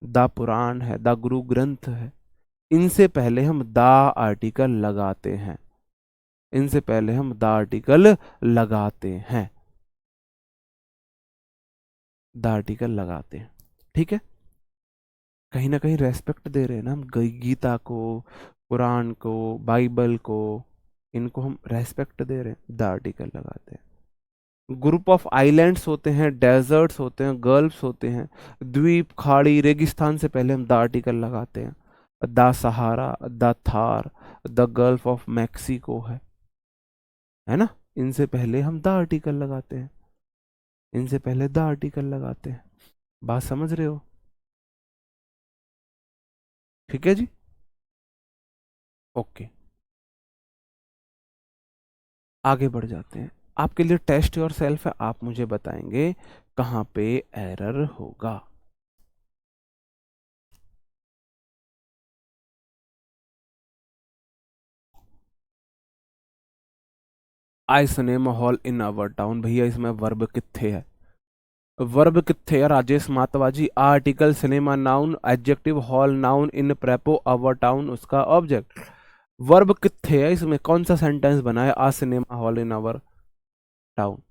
द पुराण है, द गुरु ग्रंथ है, इनसे पहले हम द आर्टिकल लगाते हैं, इनसे पहले हम द आर्टिकल लगाते हैं, द आर्टिकल लगाते हैं। ठीक है, कहीं ना कहीं रेस्पेक्ट दे रहे हैं ना हम, गीता को, कुरान को, बाइबल को, इनको हम रेस्पेक्ट दे रहे हैं, द आर्टिकल लगाते हैं। ग्रुप ऑफ आइलैंड्स होते हैं, डेजर्ट्स होते हैं, गल्फ्स होते हैं, द्वीप, खाड़ी, रेगिस्तान से पहले हम द आर्टिकल लगाते हैं। The Sahara, the Thar, the gulf of Mexico है ना, इनसे पहले हम द आर्टिकल लगाते हैं, इनसे पहले द आर्टिकल लगाते हैं। बात समझ रहे हो? ठीक है जी, ओके, आगे बढ़ जाते हैं। आपके लिए टेस्ट योर सेल्फ है, आप मुझे बताएंगे कहाँ पे एरर होगा। I cinema hall in our town, भैया इसमें वर्ब कितने है? वर्ब कितने है राजेश मातवाजी? Article, cinema noun, adjective, hall noun, in prepo, our town उसका ऑब्जेक्ट। वर्ब कितने है इसमें? कौन सा सेंटेंस बना है a cinema hall in our town?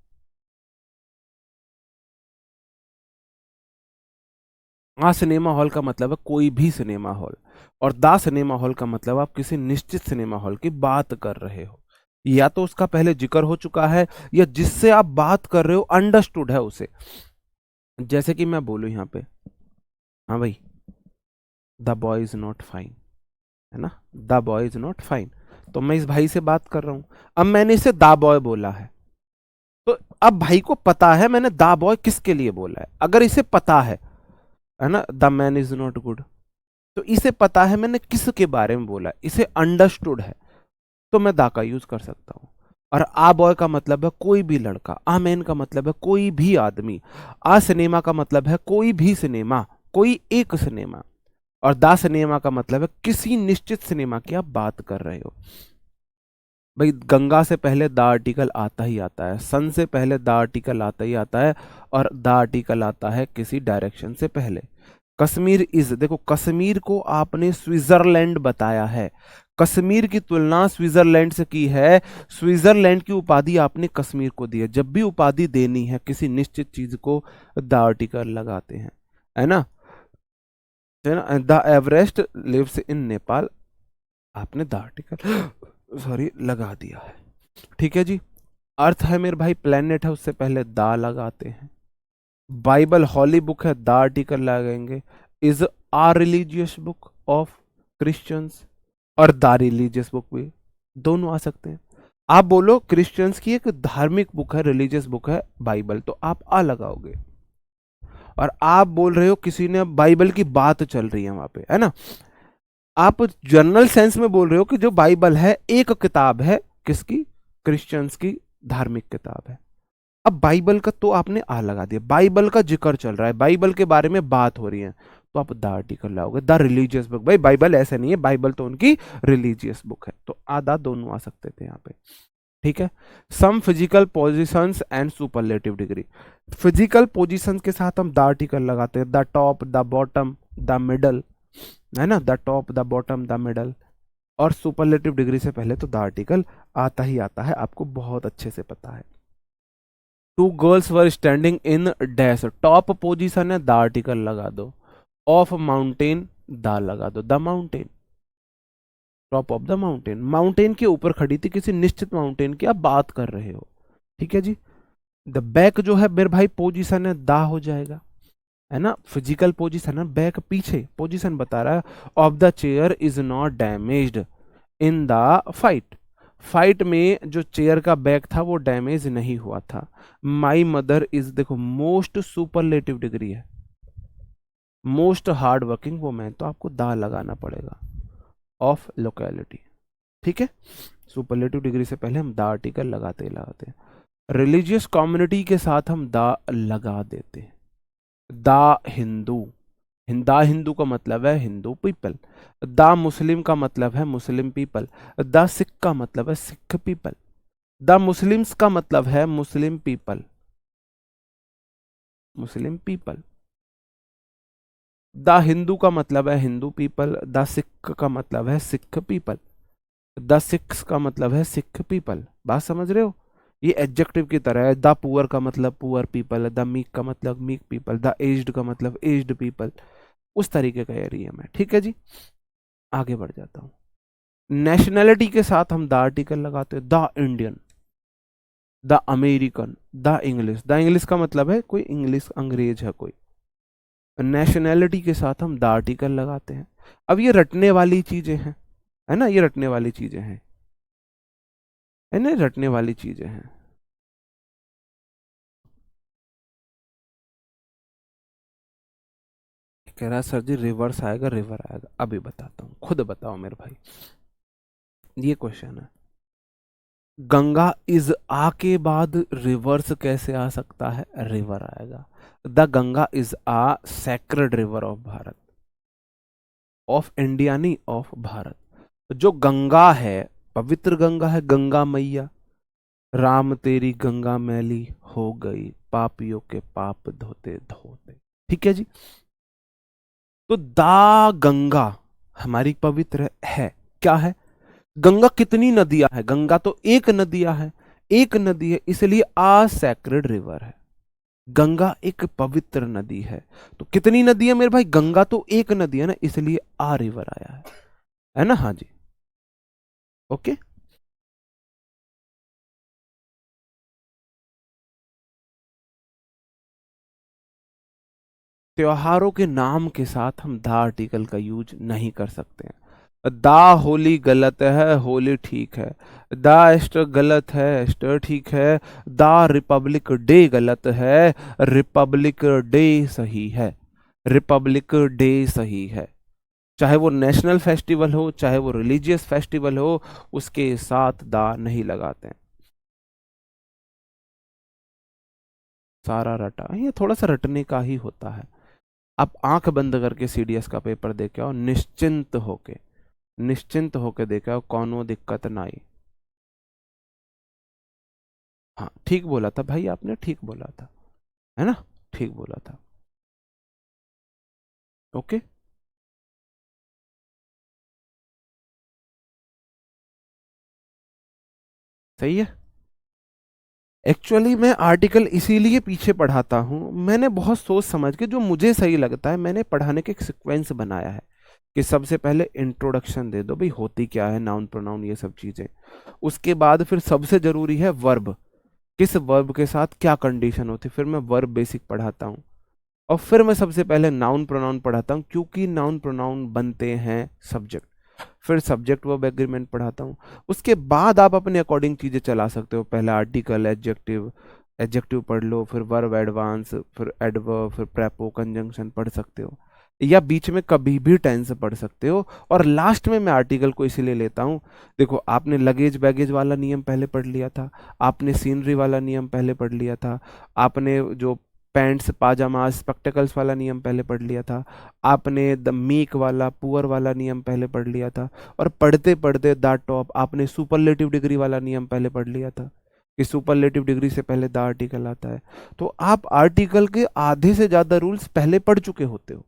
A cinema hall का मतलब है कोई भी सिनेमा हॉल, और द सिनेमा हॉल का मतलब आप किसी निश्चित सिनेमा हॉल की बात कर रहे हो, या तो उसका पहले जिक्र हो चुका है, या जिससे आप बात कर रहे हो अंडरस्टूड है उसे। जैसे कि मैं बोलूं यहाँ पे, हाँ भाई, the boy is not fine, है ना, the boy is not fine, तो मैं इस भाई से बात कर रहा हूं, अब मैंने इसे द बॉय बोला है, तो अब भाई को पता है मैंने द बॉय किसके लिए बोला है, अगर इसे पता है ना, the man is not good, तो इसे पता है मैंने किसके बारे में बोला है, इसे अंडरस्टूड है, तो मैं दा का यूज कर सकता हूं। और आ बॉय का मतलब है कोई भी लड़का, आ मैन का मतलब है कोई भी आदमी, आ सिनेमा का मतलब है कोई भी सिनेमा, कोई एक सिनेमा, और दा सिनेमा का मतलब है किसी निश्चित सिनेमा की आप बात कर रहे हो। भाई गंगा से पहले द आर्टिकल आता ही आता है, सन से पहले द आर्टिकल आता ही आता है, और द आर्टिकल आता है किसी डायरेक्शन से पहले। कश्मीर इज, देखो कश्मीर को आपने स्विट्जरलैंड बताया है, कश्मीर की तुलना स्विट्जरलैंड से की है, स्विट्जरलैंड की उपाधि आपने कश्मीर को दी है। जब भी उपाधि देनी है किसी निश्चित चीज को, द आर्टिकल लगाते हैं, है ना, the Everest lives in Nepal, आपने द आर्टिकल सॉरी लगा दिया है। ठीक है जी, अर्थ है मेरे भाई प्लेनेट है, उससे पहले दा लगाते हैं। बाइबल हॉली बुक है, द आर्टिकल लगाएंगे। Is a religious book of Christians, और द रिलीजियस बुक भी दोनों आ सकते हैं। आप बोलो क्रिश्चियंस की एक धार्मिक बुक है, रिलीजियस बुक है बाइबल, तो आप आ लगाओगे। और आप बोल रहे हो किसी ने बाइबल की बात चल रही है वहां पे, है ना, आप जनरल सेंस में बोल रहे हो कि जो बाइबल है एक किताब है, किसकी? क्रिश्चियंस की धार्मिक किताब है। अब बाइबल का तो आपने आ लगा दिया, बाइबल का जिक्र चल रहा है, बाइबल के बारे में बात हो रही है, तो आप द आर्टिकल लाओगे, द रिलीजियस बुक। भाई बाइबल ऐसा नहीं है, बाइबल तो उनकी रिलीजियस बुक है, तो आधा दोनों आ सकते थे यहाँ पे। ठीक है, some physical positions and superlative degree, physical position के साथ हम द आर्टिकल लगाते हैं, the top, the bottom, the middle, है ना, the top, the bottom, the middle, और सुपरलेटिव डिग्री से पहले तो द आर्टिकल आता ही आता है, आपको बहुत अच्छे से पता है। Two girls were standing in dash, top position है, द आर्टिकल लगा दो। ऑफ माउंटेन, द लगा दो, the mountain, top of the mountain, mountain के ऊपर खड़ी थी, किसी निश्चित माउंटेन की आप बात कर रहे हो। ठीक है जी, द बैक जो है मेरे भाई पोजीशन है, द हो जाएगा, है ना, फिजिकल पोजीशन है, बैक पीछे पोजीशन बता रहा है। Of the chair is not damaged in the fight, fight में जो चेयर का बैक था वो डैमेज नहीं हुआ था। माई मदर इज, देखो मोस्ट सुपरलेटिव डिग्री है, मोस्ट हार्ड वर्किंग वुमेन, तो आपको दा लगाना पड़ेगा, ऑफ लोकेलिटी। ठीक है, सुपरलेटिव डिग्री से पहले हम दा आर्टिकल लगाते लगाते हैं। रिलीजियस कम्युनिटी के साथ हम दा लगा देते हैं, दा हिंदू, दा हिंदू का मतलब है हिंदू पीपल, दा मुस्लिम का मतलब है मुस्लिम पीपल, दा सिख का मतलब है सिख पीपल, द मुस्लिम्स का मतलब है मुस्लिम people, Muslim people. The Hindu का मतलब है हिंदू पीपल, द सिख का मतलब है सिख पीपल, द सिक्स का मतलब है सिख पीपल। बात समझ रहे हो? ये एडजेक्टिव की तरह है। द पुअर का मतलब पुअर पीपल है, द मीक का मतलब मीक पीपल, द एज्ड का मतलब एज्ड पीपल। उस तरीके का एरिया में, ठीक है जी। आगे बढ़ जाता हूँ। नेशनैलिटी के साथ हम द आर्टिकल लगाते हैं, the Indian, the American, the English. The English का मतलब है कोई इंग्लिश अंग्रेज है कोई। नेशनैलिटी के साथ हम द आर्टिकल लगाते हैं। अब ये रटने वाली चीजें हैं, है ना, ये रटने वाली चीजें हैं, है ना, रटने वाली चीजें हैं। कह रहा है सर जी रिवर्स आएगा, रिवर आएगा। अभी बताता हूँ, खुद बताओ मेरे भाई। ये क्वेश्चन है, गंगा इज आ के बाद रिवर्स कैसे आ सकता है? रिवर आएगा। The Ganga is a sacred river of Bharat, of India नहीं, ऑफ भारत। जो गंगा है, पवित्र गंगा है, गंगा मैया। राम तेरी गंगा मैली हो गई, पापियों के पाप धोते धोते। ठीक है जी। तो दा गंगा हमारी पवित्र है। क्या है? गंगा कितनी नदियां है? गंगा तो एक नदियां है, एक नदी है, इसलिए आ सैक्रेड रिवर है। गंगा एक पवित्र नदी है। तो कितनी नदी है मेरे भाई? गंगा तो एक नदी है ना, इसलिए आ रिवर आया है ना? हाँ जी। ओके। त्योहारों के नाम के साथ हम द आर्टिकल का यूज नहीं कर सकते हैं। दा होली गलत है, होली ठीक है। दा एस्टर गलत है, एस्टर ठीक है। दा रिपब्लिक डे गलत है, रिपब्लिक डे सही है। रिपब्लिक डे सही है। चाहे वो नेशनल फेस्टिवल हो, चाहे वो रिलीजियस फेस्टिवल हो, उसके साथ दा नहीं लगाते हैं। सारा रटा, ये थोड़ा सा रटने का ही होता है। आप आंख बंद करके सीडीएस का पेपर देके आओ, निश्चिंत होके, निश्चिंत होके देके आओ, कौनो दिक्कत ना आई। हाँ ठीक बोला था भाई, आपने ठीक बोला था, है ना, ठीक बोला था। ओके। सही है। एक्चुअली मैं आर्टिकल इसीलिए पीछे पढ़ाता हूँ, मैंने बहुत सोच समझ के जो मुझे सही लगता है मैंने पढ़ाने के एक सीक्वेंस बनाया है। कि सबसे पहले इंट्रोडक्शन दे दो भाई, होती क्या है नाउन प्रोनाउन ये सब चीजें। उसके बाद फिर सबसे जरूरी है वर्ब, किस वर्ब के साथ क्या कंडीशन होती है, फिर मैं वर्ब बेसिक पढ़ाता हूँ। और फिर मैं सबसे पहले नाउन प्रोनाउन पढ़ाता हूँ, क्योंकि नाउन प्रोनाउन बनते हैं सब्जेक्ट। फिर सब्जेक्ट वर्ब एग्रीमेंट पढ़ाता हूँ। उसके बाद आप अपने अकॉर्डिंग चीजें चला सकते हो, पहले आर्टिकल, एडजेक्टिव, एडजेक्टिव पढ़ लो, फिर वर्ब एडवांस, फिर एडवर्ब, फिर प्रेपो कंजंक्शन पढ़ सकते हो, या बीच में कभी भी टेंस पढ़ सकते हो। और लास्ट में मैं आर्टिकल को इसीलिए लेता हूँ। देखो, आपने लगेज बैगेज वाला नियम पहले पढ़ लिया था, आपने सीनरी वाला नियम पहले पढ़ लिया था, आपने जो पैंट्स पाजामा स्पेक्टिकल्स वाला नियम पहले पढ़ लिया था, आपने द मीक वाला पुअर वाला नियम पहले पढ़ लिया था, और पढ़ते पढ़ते द टॉप आपने सुपरलेटिव डिग्री वाला नियम पहले पढ़ लिया था, कि सुपरलेटिव डिग्री से पहले द आर्टिकल आता है। तो आप आर्टिकल के आधे से ज्यादा रूल्स पहले पढ़ चुके होते हो,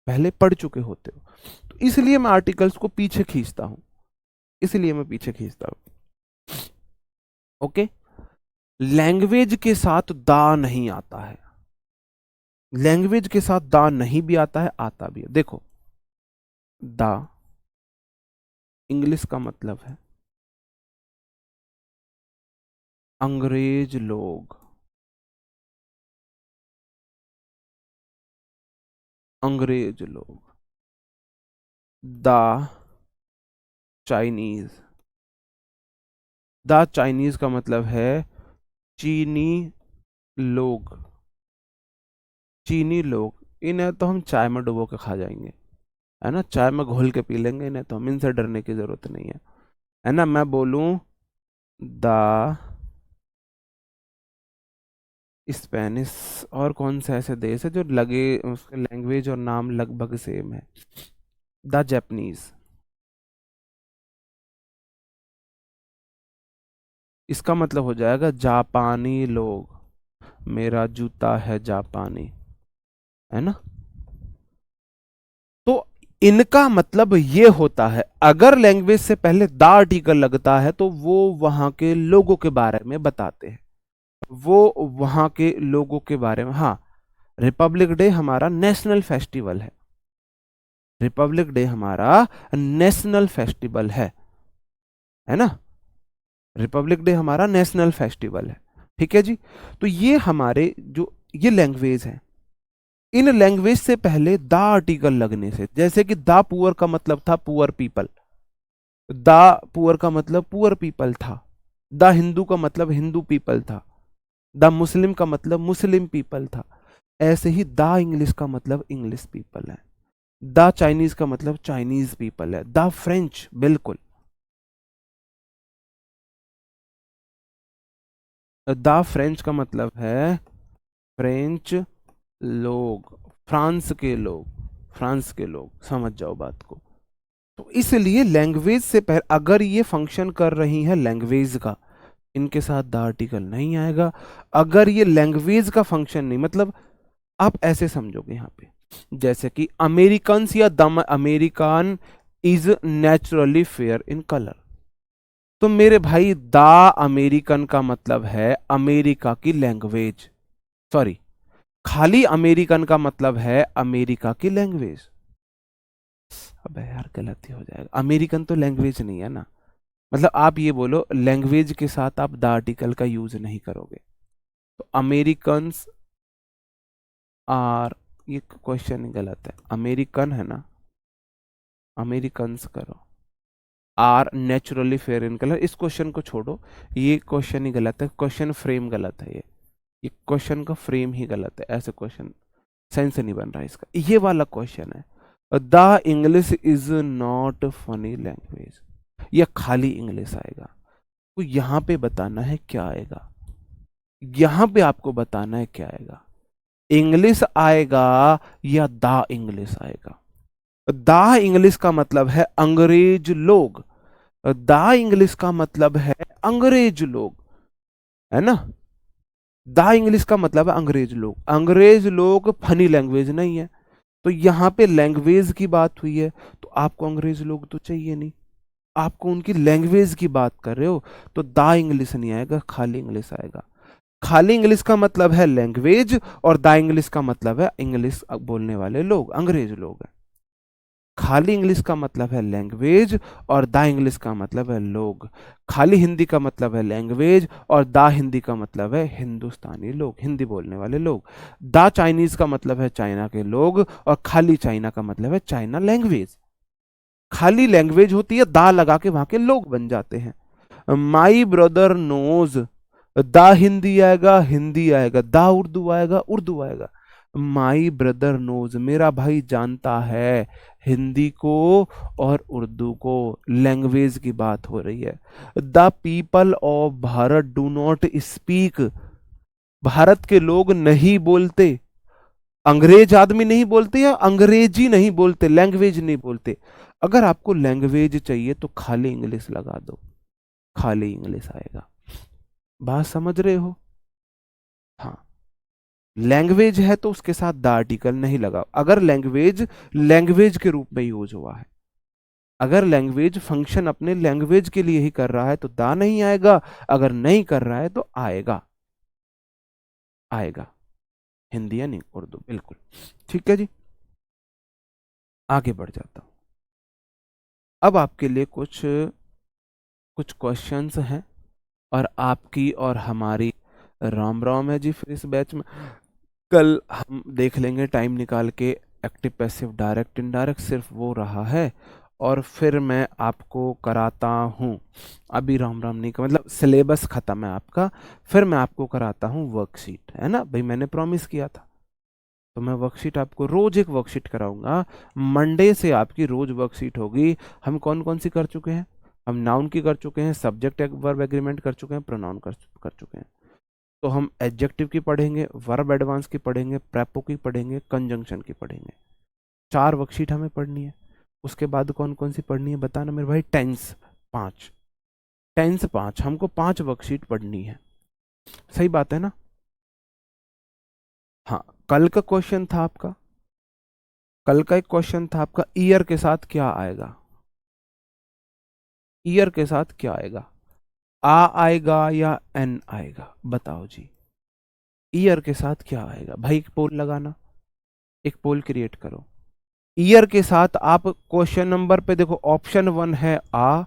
पहले पढ़ चुके होते हो। तो इसलिए मैं आर्टिकल्स को पीछे खींचता हूं, इसलिए मैं पीछे खींचता हूं। ओके। लैंग्वेज के साथ दा नहीं आता है, लैंग्वेज के साथ दा नहीं भी आता है, आता भी है। देखो, दा इंग्लिश का मतलब है अंग्रेज लोग, अंग्रेज लोग। दा चाइनीज, दा चाइनीज का मतलब है चीनी लोग, चीनी लोग। इन्हें तो हम चाय में डुबो के खा जाएंगे, है ना, चाय में घोल के पी लेंगे इन्हें, तो हम इनसे डरने की जरूरत नहीं है ना। मैं बोलूं द स्पेनिश, और कौन से ऐसे देश है जो लगे उसके लैंग्वेज और नाम लगभग सेम है? The Japanese. इसका मतलब हो जाएगा जापानी लोग, मेरा जूता है जापानी, है ना। इनका मतलब ये होता है, अगर लैंग्वेज से पहले द आर्टिकल लगता है तो वो वहां के लोगों के बारे में बताते हैं, वो वहां के लोगों के बारे में। हाँ, रिपब्लिक डे हमारा नेशनल फेस्टिवल है, रिपब्लिक डे हमारा नेशनल फेस्टिवल है ना, रिपब्लिक डे हमारा नेशनल फेस्टिवल है। ठीक है जी। तो ये हमारे जो ये लैंग्वेज है, इन लैंग्वेज से पहले द आर्टिकल लगने से, जैसे कि द पुअर का मतलब था पुअर पीपल, द पुअर का मतलब पुअर पीपल था, द हिंदू का मतलब हिंदू पीपल था, द मुस्लिम का मतलब मुस्लिम पीपल था, ऐसे ही द इंग्लिश का मतलब इंग्लिश पीपल है, द चाइनीज का मतलब चाइनीज पीपल है, द फ्रेंच, बिल्कुल, द फ्रेंच का मतलब है फ्रेंच लोग, फ्रांस के लोग, फ्रांस के लोग, समझ जाओ बात को। तो इसलिए लैंग्वेज से पहले अगर ये फंक्शन कर रही है लैंग्वेज का, इनके साथ द आर्टिकल नहीं आएगा। अगर ये लैंग्वेज का फंक्शन नहीं, मतलब आप ऐसे समझोगे यहां पे, जैसे कि अमेरिकन या the American is naturally fair in colour, तो मेरे भाई द अमेरिकन का मतलब है अमेरिका की लैंग्वेज, सॉरी, खाली अमेरिकन का मतलब है अमेरिका की लैंग्वेज। अबे यार गलती हो जाएगा, अमेरिकन तो लैंग्वेज नहीं है ना, मतलब आप ये बोलो लैंग्वेज के साथ आप द आर्टिकल का यूज नहीं करोगे, तो अमेरिकन्स आर, ये क्वेश्चन ही गलत है, अमेरिकन है ना, अमेरिकन्स करो, are naturally fair in colour, इस क्वेश्चन को छोड़ो, ये क्वेश्चन ही गलत है, क्वेश्चन फ्रेम गलत है, ये क्वेश्चन का फ्रेम ही गलत है, ऐसे क्वेश्चन सेंस नहीं बन रहा है इसका, ये वाला क्वेश्चन है, the English is not funny language, या खाली इंग्लिश आएगा, तो यहां पे बताना है क्या आएगा, यहां पे आपको बताना है क्या आएगा, इंग्लिश आएगा या द इंग्लिश आएगा। द इंग्लिश का मतलब है अंग्रेज लोग, द इंग्लिश का मतलब है अंग्रेज लोग, है ना, द इंग्लिश का मतलब है अंग्रेज लोग, अंग्रेज लोग फनी लैंग्वेज नहीं है, तो यहां पे लैंग्वेज की बात हुई है, तो आपको अंग्रेज लोग तो चाहिए नहीं, आपको उनकी लैंग्वेज की बात कर रहे हो, तो द इंग्लिश नहीं आएगा, खाली इंग्लिश आएगा। खाली इंग्लिश का मतलब है लैंग्वेज, और द इंग्लिश का मतलब है इंग्लिश बोलने वाले लोग, अंग्रेज लोग हैं। खाली इंग्लिश का मतलब है लैंग्वेज, और द इंग्लिश का मतलब है लोग। खाली हिंदी का मतलब है लैंग्वेज, और द हिंदी का मतलब है हिंदुस्तानी लोग, हिंदी बोलने वाले लोग। द चाइनीज का मतलब है चाइना के लोग, और खाली चाइना का मतलब है चाइना लैंग्वेज। खाली लैंग्वेज होती है, दा लगा के वहां के लोग बन जाते हैं। माई ब्रदर नोज, दा हिंदी आएगा, हिंदी आएगा, दा उर्दू आएगा, उर्दू आएगा। माई ब्रदर नोज, मेरा भाई जानता है हिंदी को और उर्दू को, लैंग्वेज की बात हो रही है। The people of Bharat do not speak, Bharat के लोग नहीं बोलते, अंग्रेज आदमी नहीं बोलते या अंग्रेजी नहीं बोलते, लैंग्वेज नहीं बोलते। अगर आपको लैंग्वेज चाहिए तो खाली इंग्लिश लगा दो, खाली इंग्लिश आएगा। बात समझ रहे हो? हाँ, लैंग्वेज है तो उसके साथ द आर्टिकल नहीं लगा, अगर लैंग्वेज लैंग्वेज के रूप में यूज हुआ है, अगर लैंग्वेज फंक्शन अपने लैंग्वेज के लिए ही कर रहा है तो दा नहीं आएगा, अगर नहीं कर रहा है तो आएगा, आएगा, हिंदी या नहीं उर्दू, बिल्कुल। ठीक है जी, आगे बढ़ जाता हूं। अब आपके लिए कुछ कुछ क्वेश्चंस हैं, और आपकी और हमारी राम राम है जी, फिर इस बैच में कल हम देख लेंगे टाइम निकाल के, एक्टिव पैसिव डायरेक्ट इनडायरेक्ट सिर्फ वो रहा है, और फिर मैं आपको कराता हूँ, अभी राम राम नहीं का मतलब सिलेबस खत्म है आपका, फिर मैं आपको कराता हूँ वर्कशीट, है ना भाई, मैंने प्रॉमिस किया था, तो मैं वर्कशीट आपको रोज एक वर्कशीट कराऊंगा, मंडे से आपकी रोज वर्कशीट होगी। हम कौन कौन सी कर चुके हैं, हम नाउन की कर चुके हैं, सब्जेक्ट वर्ब एग्रीमेंट कर चुके हैं, प्रोनाउन कर चुके हैं, तो हम एडजेक्टिव की पढ़ेंगे, वर्ब एडवांस की पढ़ेंगे, प्रेपो की पढ़ेंगे, कंजंक्शन की पढ़ेंगे, 4 वर्कशीट हमें पढ़नी है। उसके बाद कौन कौन सी पढ़नी है बताना मेरे भाई, टेंस 5, टेंस 5, हमको 5 वर्कशीट पढ़नी है, सही बात है ना। हाँ, कल का क्वेश्चन था आपका, कल का एक क्वेश्चन था आपका, ईयर के साथ क्या आएगा, ईयर के साथ क्या आएगा, आ आएगा या एन आएगा, बताओ जी। ईयर के साथ क्या आएगा भाई, एक पोल लगाना, एक पोल क्रिएट करो। ईयर के साथ आप क्वेश्चन नंबर पे देखो, ऑप्शन 1 है आ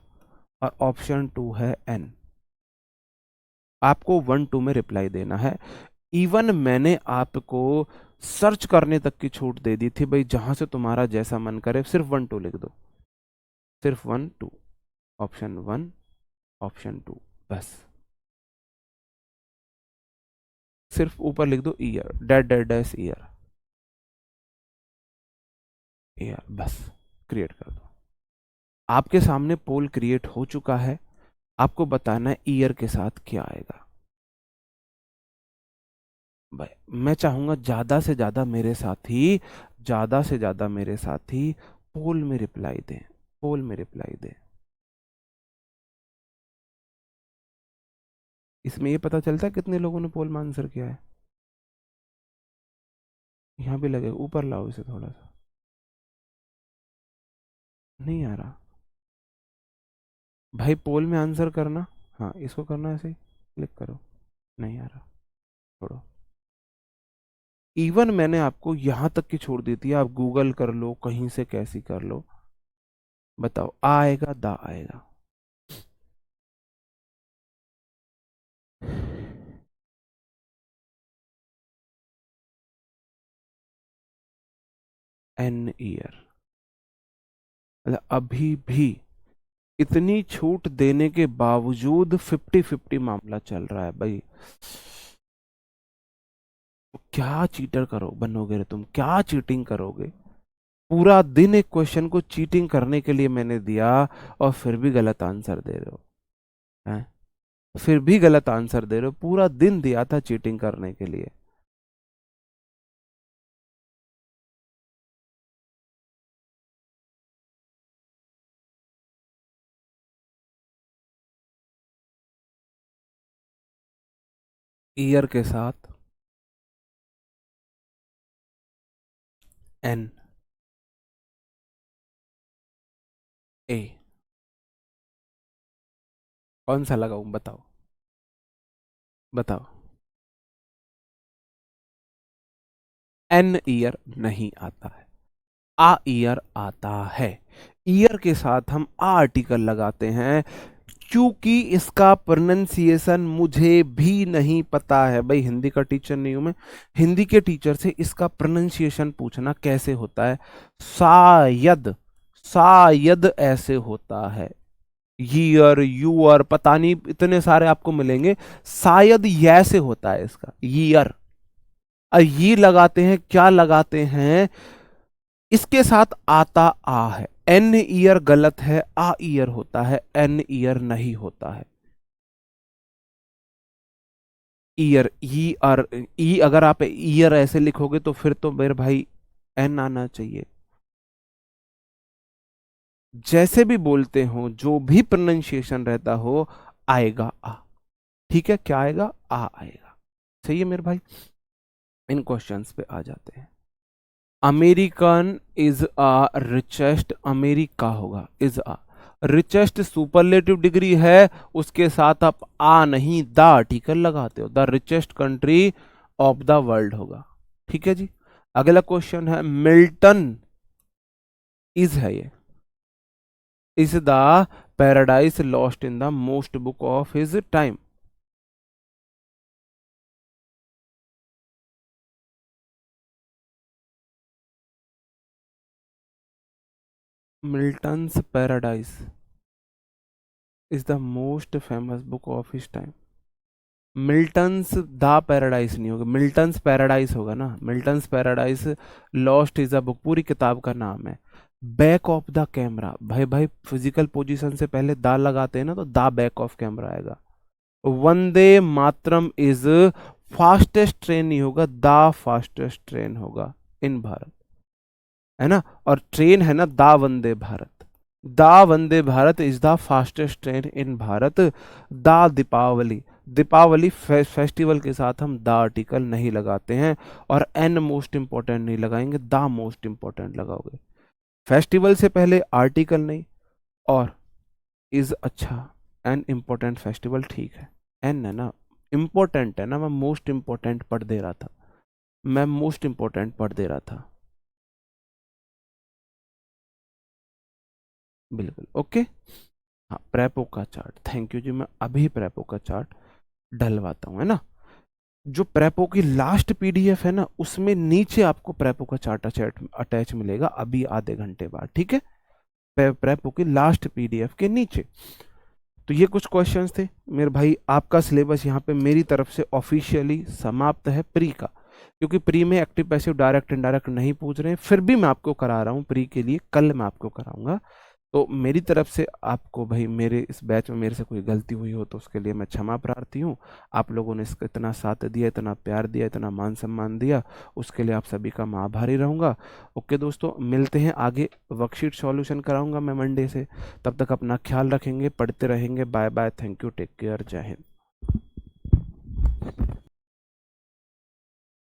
और ऑप्शन 2 है एन। आपको 1 2 में रिप्लाई देना है। इवन मैंने आपको सर्च करने तक की छूट दे दी थी भाई, जहां से तुम्हारा जैसा मन करे सिर्फ 1 2 लिख दो, सिर्फ 1 2, ऑप्शन 1 ऑप्शन 2, बस। सिर्फ ऊपर लिख दो year, that that dash year, year, बस क्रिएट कर दो। आपके सामने पोल क्रिएट हो चुका है, आपको बताना है ईयर के साथ क्या आएगा। भाई मैं चाहूंगा ज्यादा से ज्यादा मेरे साथी, ज्यादा से ज्यादा मेरे साथी पोल में रिप्लाई दें, पोल में रिप्लाई दें। इसमें ये पता चलता है कितने लोगों ने पोल में आंसर किया है। यहाँ भी लगे, ऊपर लाओ इसे थोड़ा सा, नहीं आ रहा भाई, पोल में आंसर करना। हाँ इसको करना, ऐसे ही क्लिक करो, नहीं आ रहा, छोड़ो। इवन मैंने आपको यहां तक की छोड़ दी थी, आप गूगल कर लो, कहीं से कैसी कर लो, बताओ आ आएगा दा आएगा। एन ईयर, मतलब अभी भी इतनी छूट देने के बावजूद 50-50 मामला चल रहा है भाई। तो क्या चीटर करो बनोगे रे तुम, क्या चीटिंग करोगे। पूरा दिन एक क्वेश्चन को चीटिंग करने के लिए मैंने दिया, और फिर भी गलत आंसर दे रहे हो हैं, फिर भी गलत आंसर दे रहे हो। पूरा दिन दिया था चीटिंग करने के लिए। ईयर के साथ एन, ए, कौन सा लगाऊं, बताओ बताओ। एन ईयर नहीं आता है, आ ईयर आता है। ईयर के साथ हम आ आर्टिकल लगाते हैं, क्योंकि इसका प्रोनाउंसिएशन मुझे भी नहीं पता है भाई, हिंदी का टीचर नहीं हूं मैं। हिंदी के टीचर से इसका प्रोनाउंसिएशन पूछना कैसे होता है, शायद, शायद ऐसे होता है, ईयर यूअर पता नहीं, इतने सारे आपको मिलेंगे, शायद ये से होता है इसका ईयर। ये लगाते हैं, क्या लगाते हैं, इसके साथ आता आ है, एन ईयर गलत है, आ ईयर होता है, एन ईयर नहीं होता है। ईयर, ई और ई, अगर आप ईयर ऐसे लिखोगे तो फिर तो मेरे भाई एन आना चाहिए। जैसे भी बोलते हो, जो भी प्रोनाउंसिएशन रहता हो, आएगा आ। ठीक है, क्या आएगा, आ आएगा। सही है मेरे भाई। इन क्वेश्चंस पे आ जाते हैं। American is a richest, America होगा, is a richest superlative degree है, उसके साथ आप आ नहीं द आर्टिकल लगाते हो, the richest country of the world होगा। ठीक है जी। अगला क्वेश्चन है, मिल्टन इज है ये, is the paradise lost in the most book of his time. Milton's paradise is the most famous book of his time. Milton's the paradise नहीं होगा, Milton's paradise होगा ना, Milton's paradise lost is a book, पूरी किताब का नाम है। Back of the camera, भाई भाई फिजिकल पोजीशन से पहले दा लगाते हैं ना, तो दा बैक ऑफ कैमरा आएगा। Vande Mataram is fastest train नहीं होगा, द फास्टेस्ट ट्रेन होगा इन भारत, है ना। और ट्रेन है ना दा Vande Bharat, the Vande Bharat is the fastest train in Bharat. The Deepavali, Deepawali festival के साथ हम द आर्टिकल नहीं लगाते हैं, और एन मोस्ट इंपॉर्टेंट नहीं लगाएंगे, द मोस्ट इंपॉर्टेंट लगाओगे। फेस्टिवल से पहले आर्टिकल नहीं, और इज अच्छा, एन इम्पोर्टेंट फेस्टिवल ठीक है, एन है ना, इम्पोर्टेंट है ना, मैं मोस्ट इम्पोर्टेंट पढ़ दे रहा था, मैं मोस्ट इम्पोर्टेंट पढ़ दे रहा था। बिल्कुल ओके। हाँ, प्रेपो का चार्ट, थैंक यू जी, मैं अभी प्रेपो का चार्ट डलवाता हूँ, है ना। जो प्रेपो की लास्ट पीडीएफ है ना, उसमें नीचे आपको प्रेपो का चार्ट अटैच मिलेगा अभी आधे घंटे बाद, ठीक है। प्रेपो की लास्ट पीडीएफ के नीचे। तो ये कुछ क्वेश्चंस थे मेरे भाई। आपका सिलेबस यहाँ पे मेरी तरफ से ऑफिशियली समाप्त है प्री का, क्योंकि प्री में एक्टिव पैसिव डायरेक्ट इनडायरेक्ट नहीं पूछ रहे हैं, फिर भी मैं आपको करा रहा हूँ प्री के लिए, कल मैं आपको कराऊंगा। तो मेरी तरफ से आपको भाई, मेरे इस बैच में मेरे से कोई गलती हुई हो तो उसके लिए मैं क्षमा प्रार्थी हूँ। आप लोगों ने इसका इतना साथ दिया, इतना प्यार दिया, इतना मान सम्मान दिया, उसके लिए आप सभी का मैं आभारी रहूँगा। ओके दोस्तों, मिलते हैं आगे, वर्कशीट सॉल्यूशन कराऊंगा मैं मंडे से। तब तक अपना ख्याल रखेंगे, पढ़ते रहेंगे। Bye bye, thank you, take care, जय हिंद।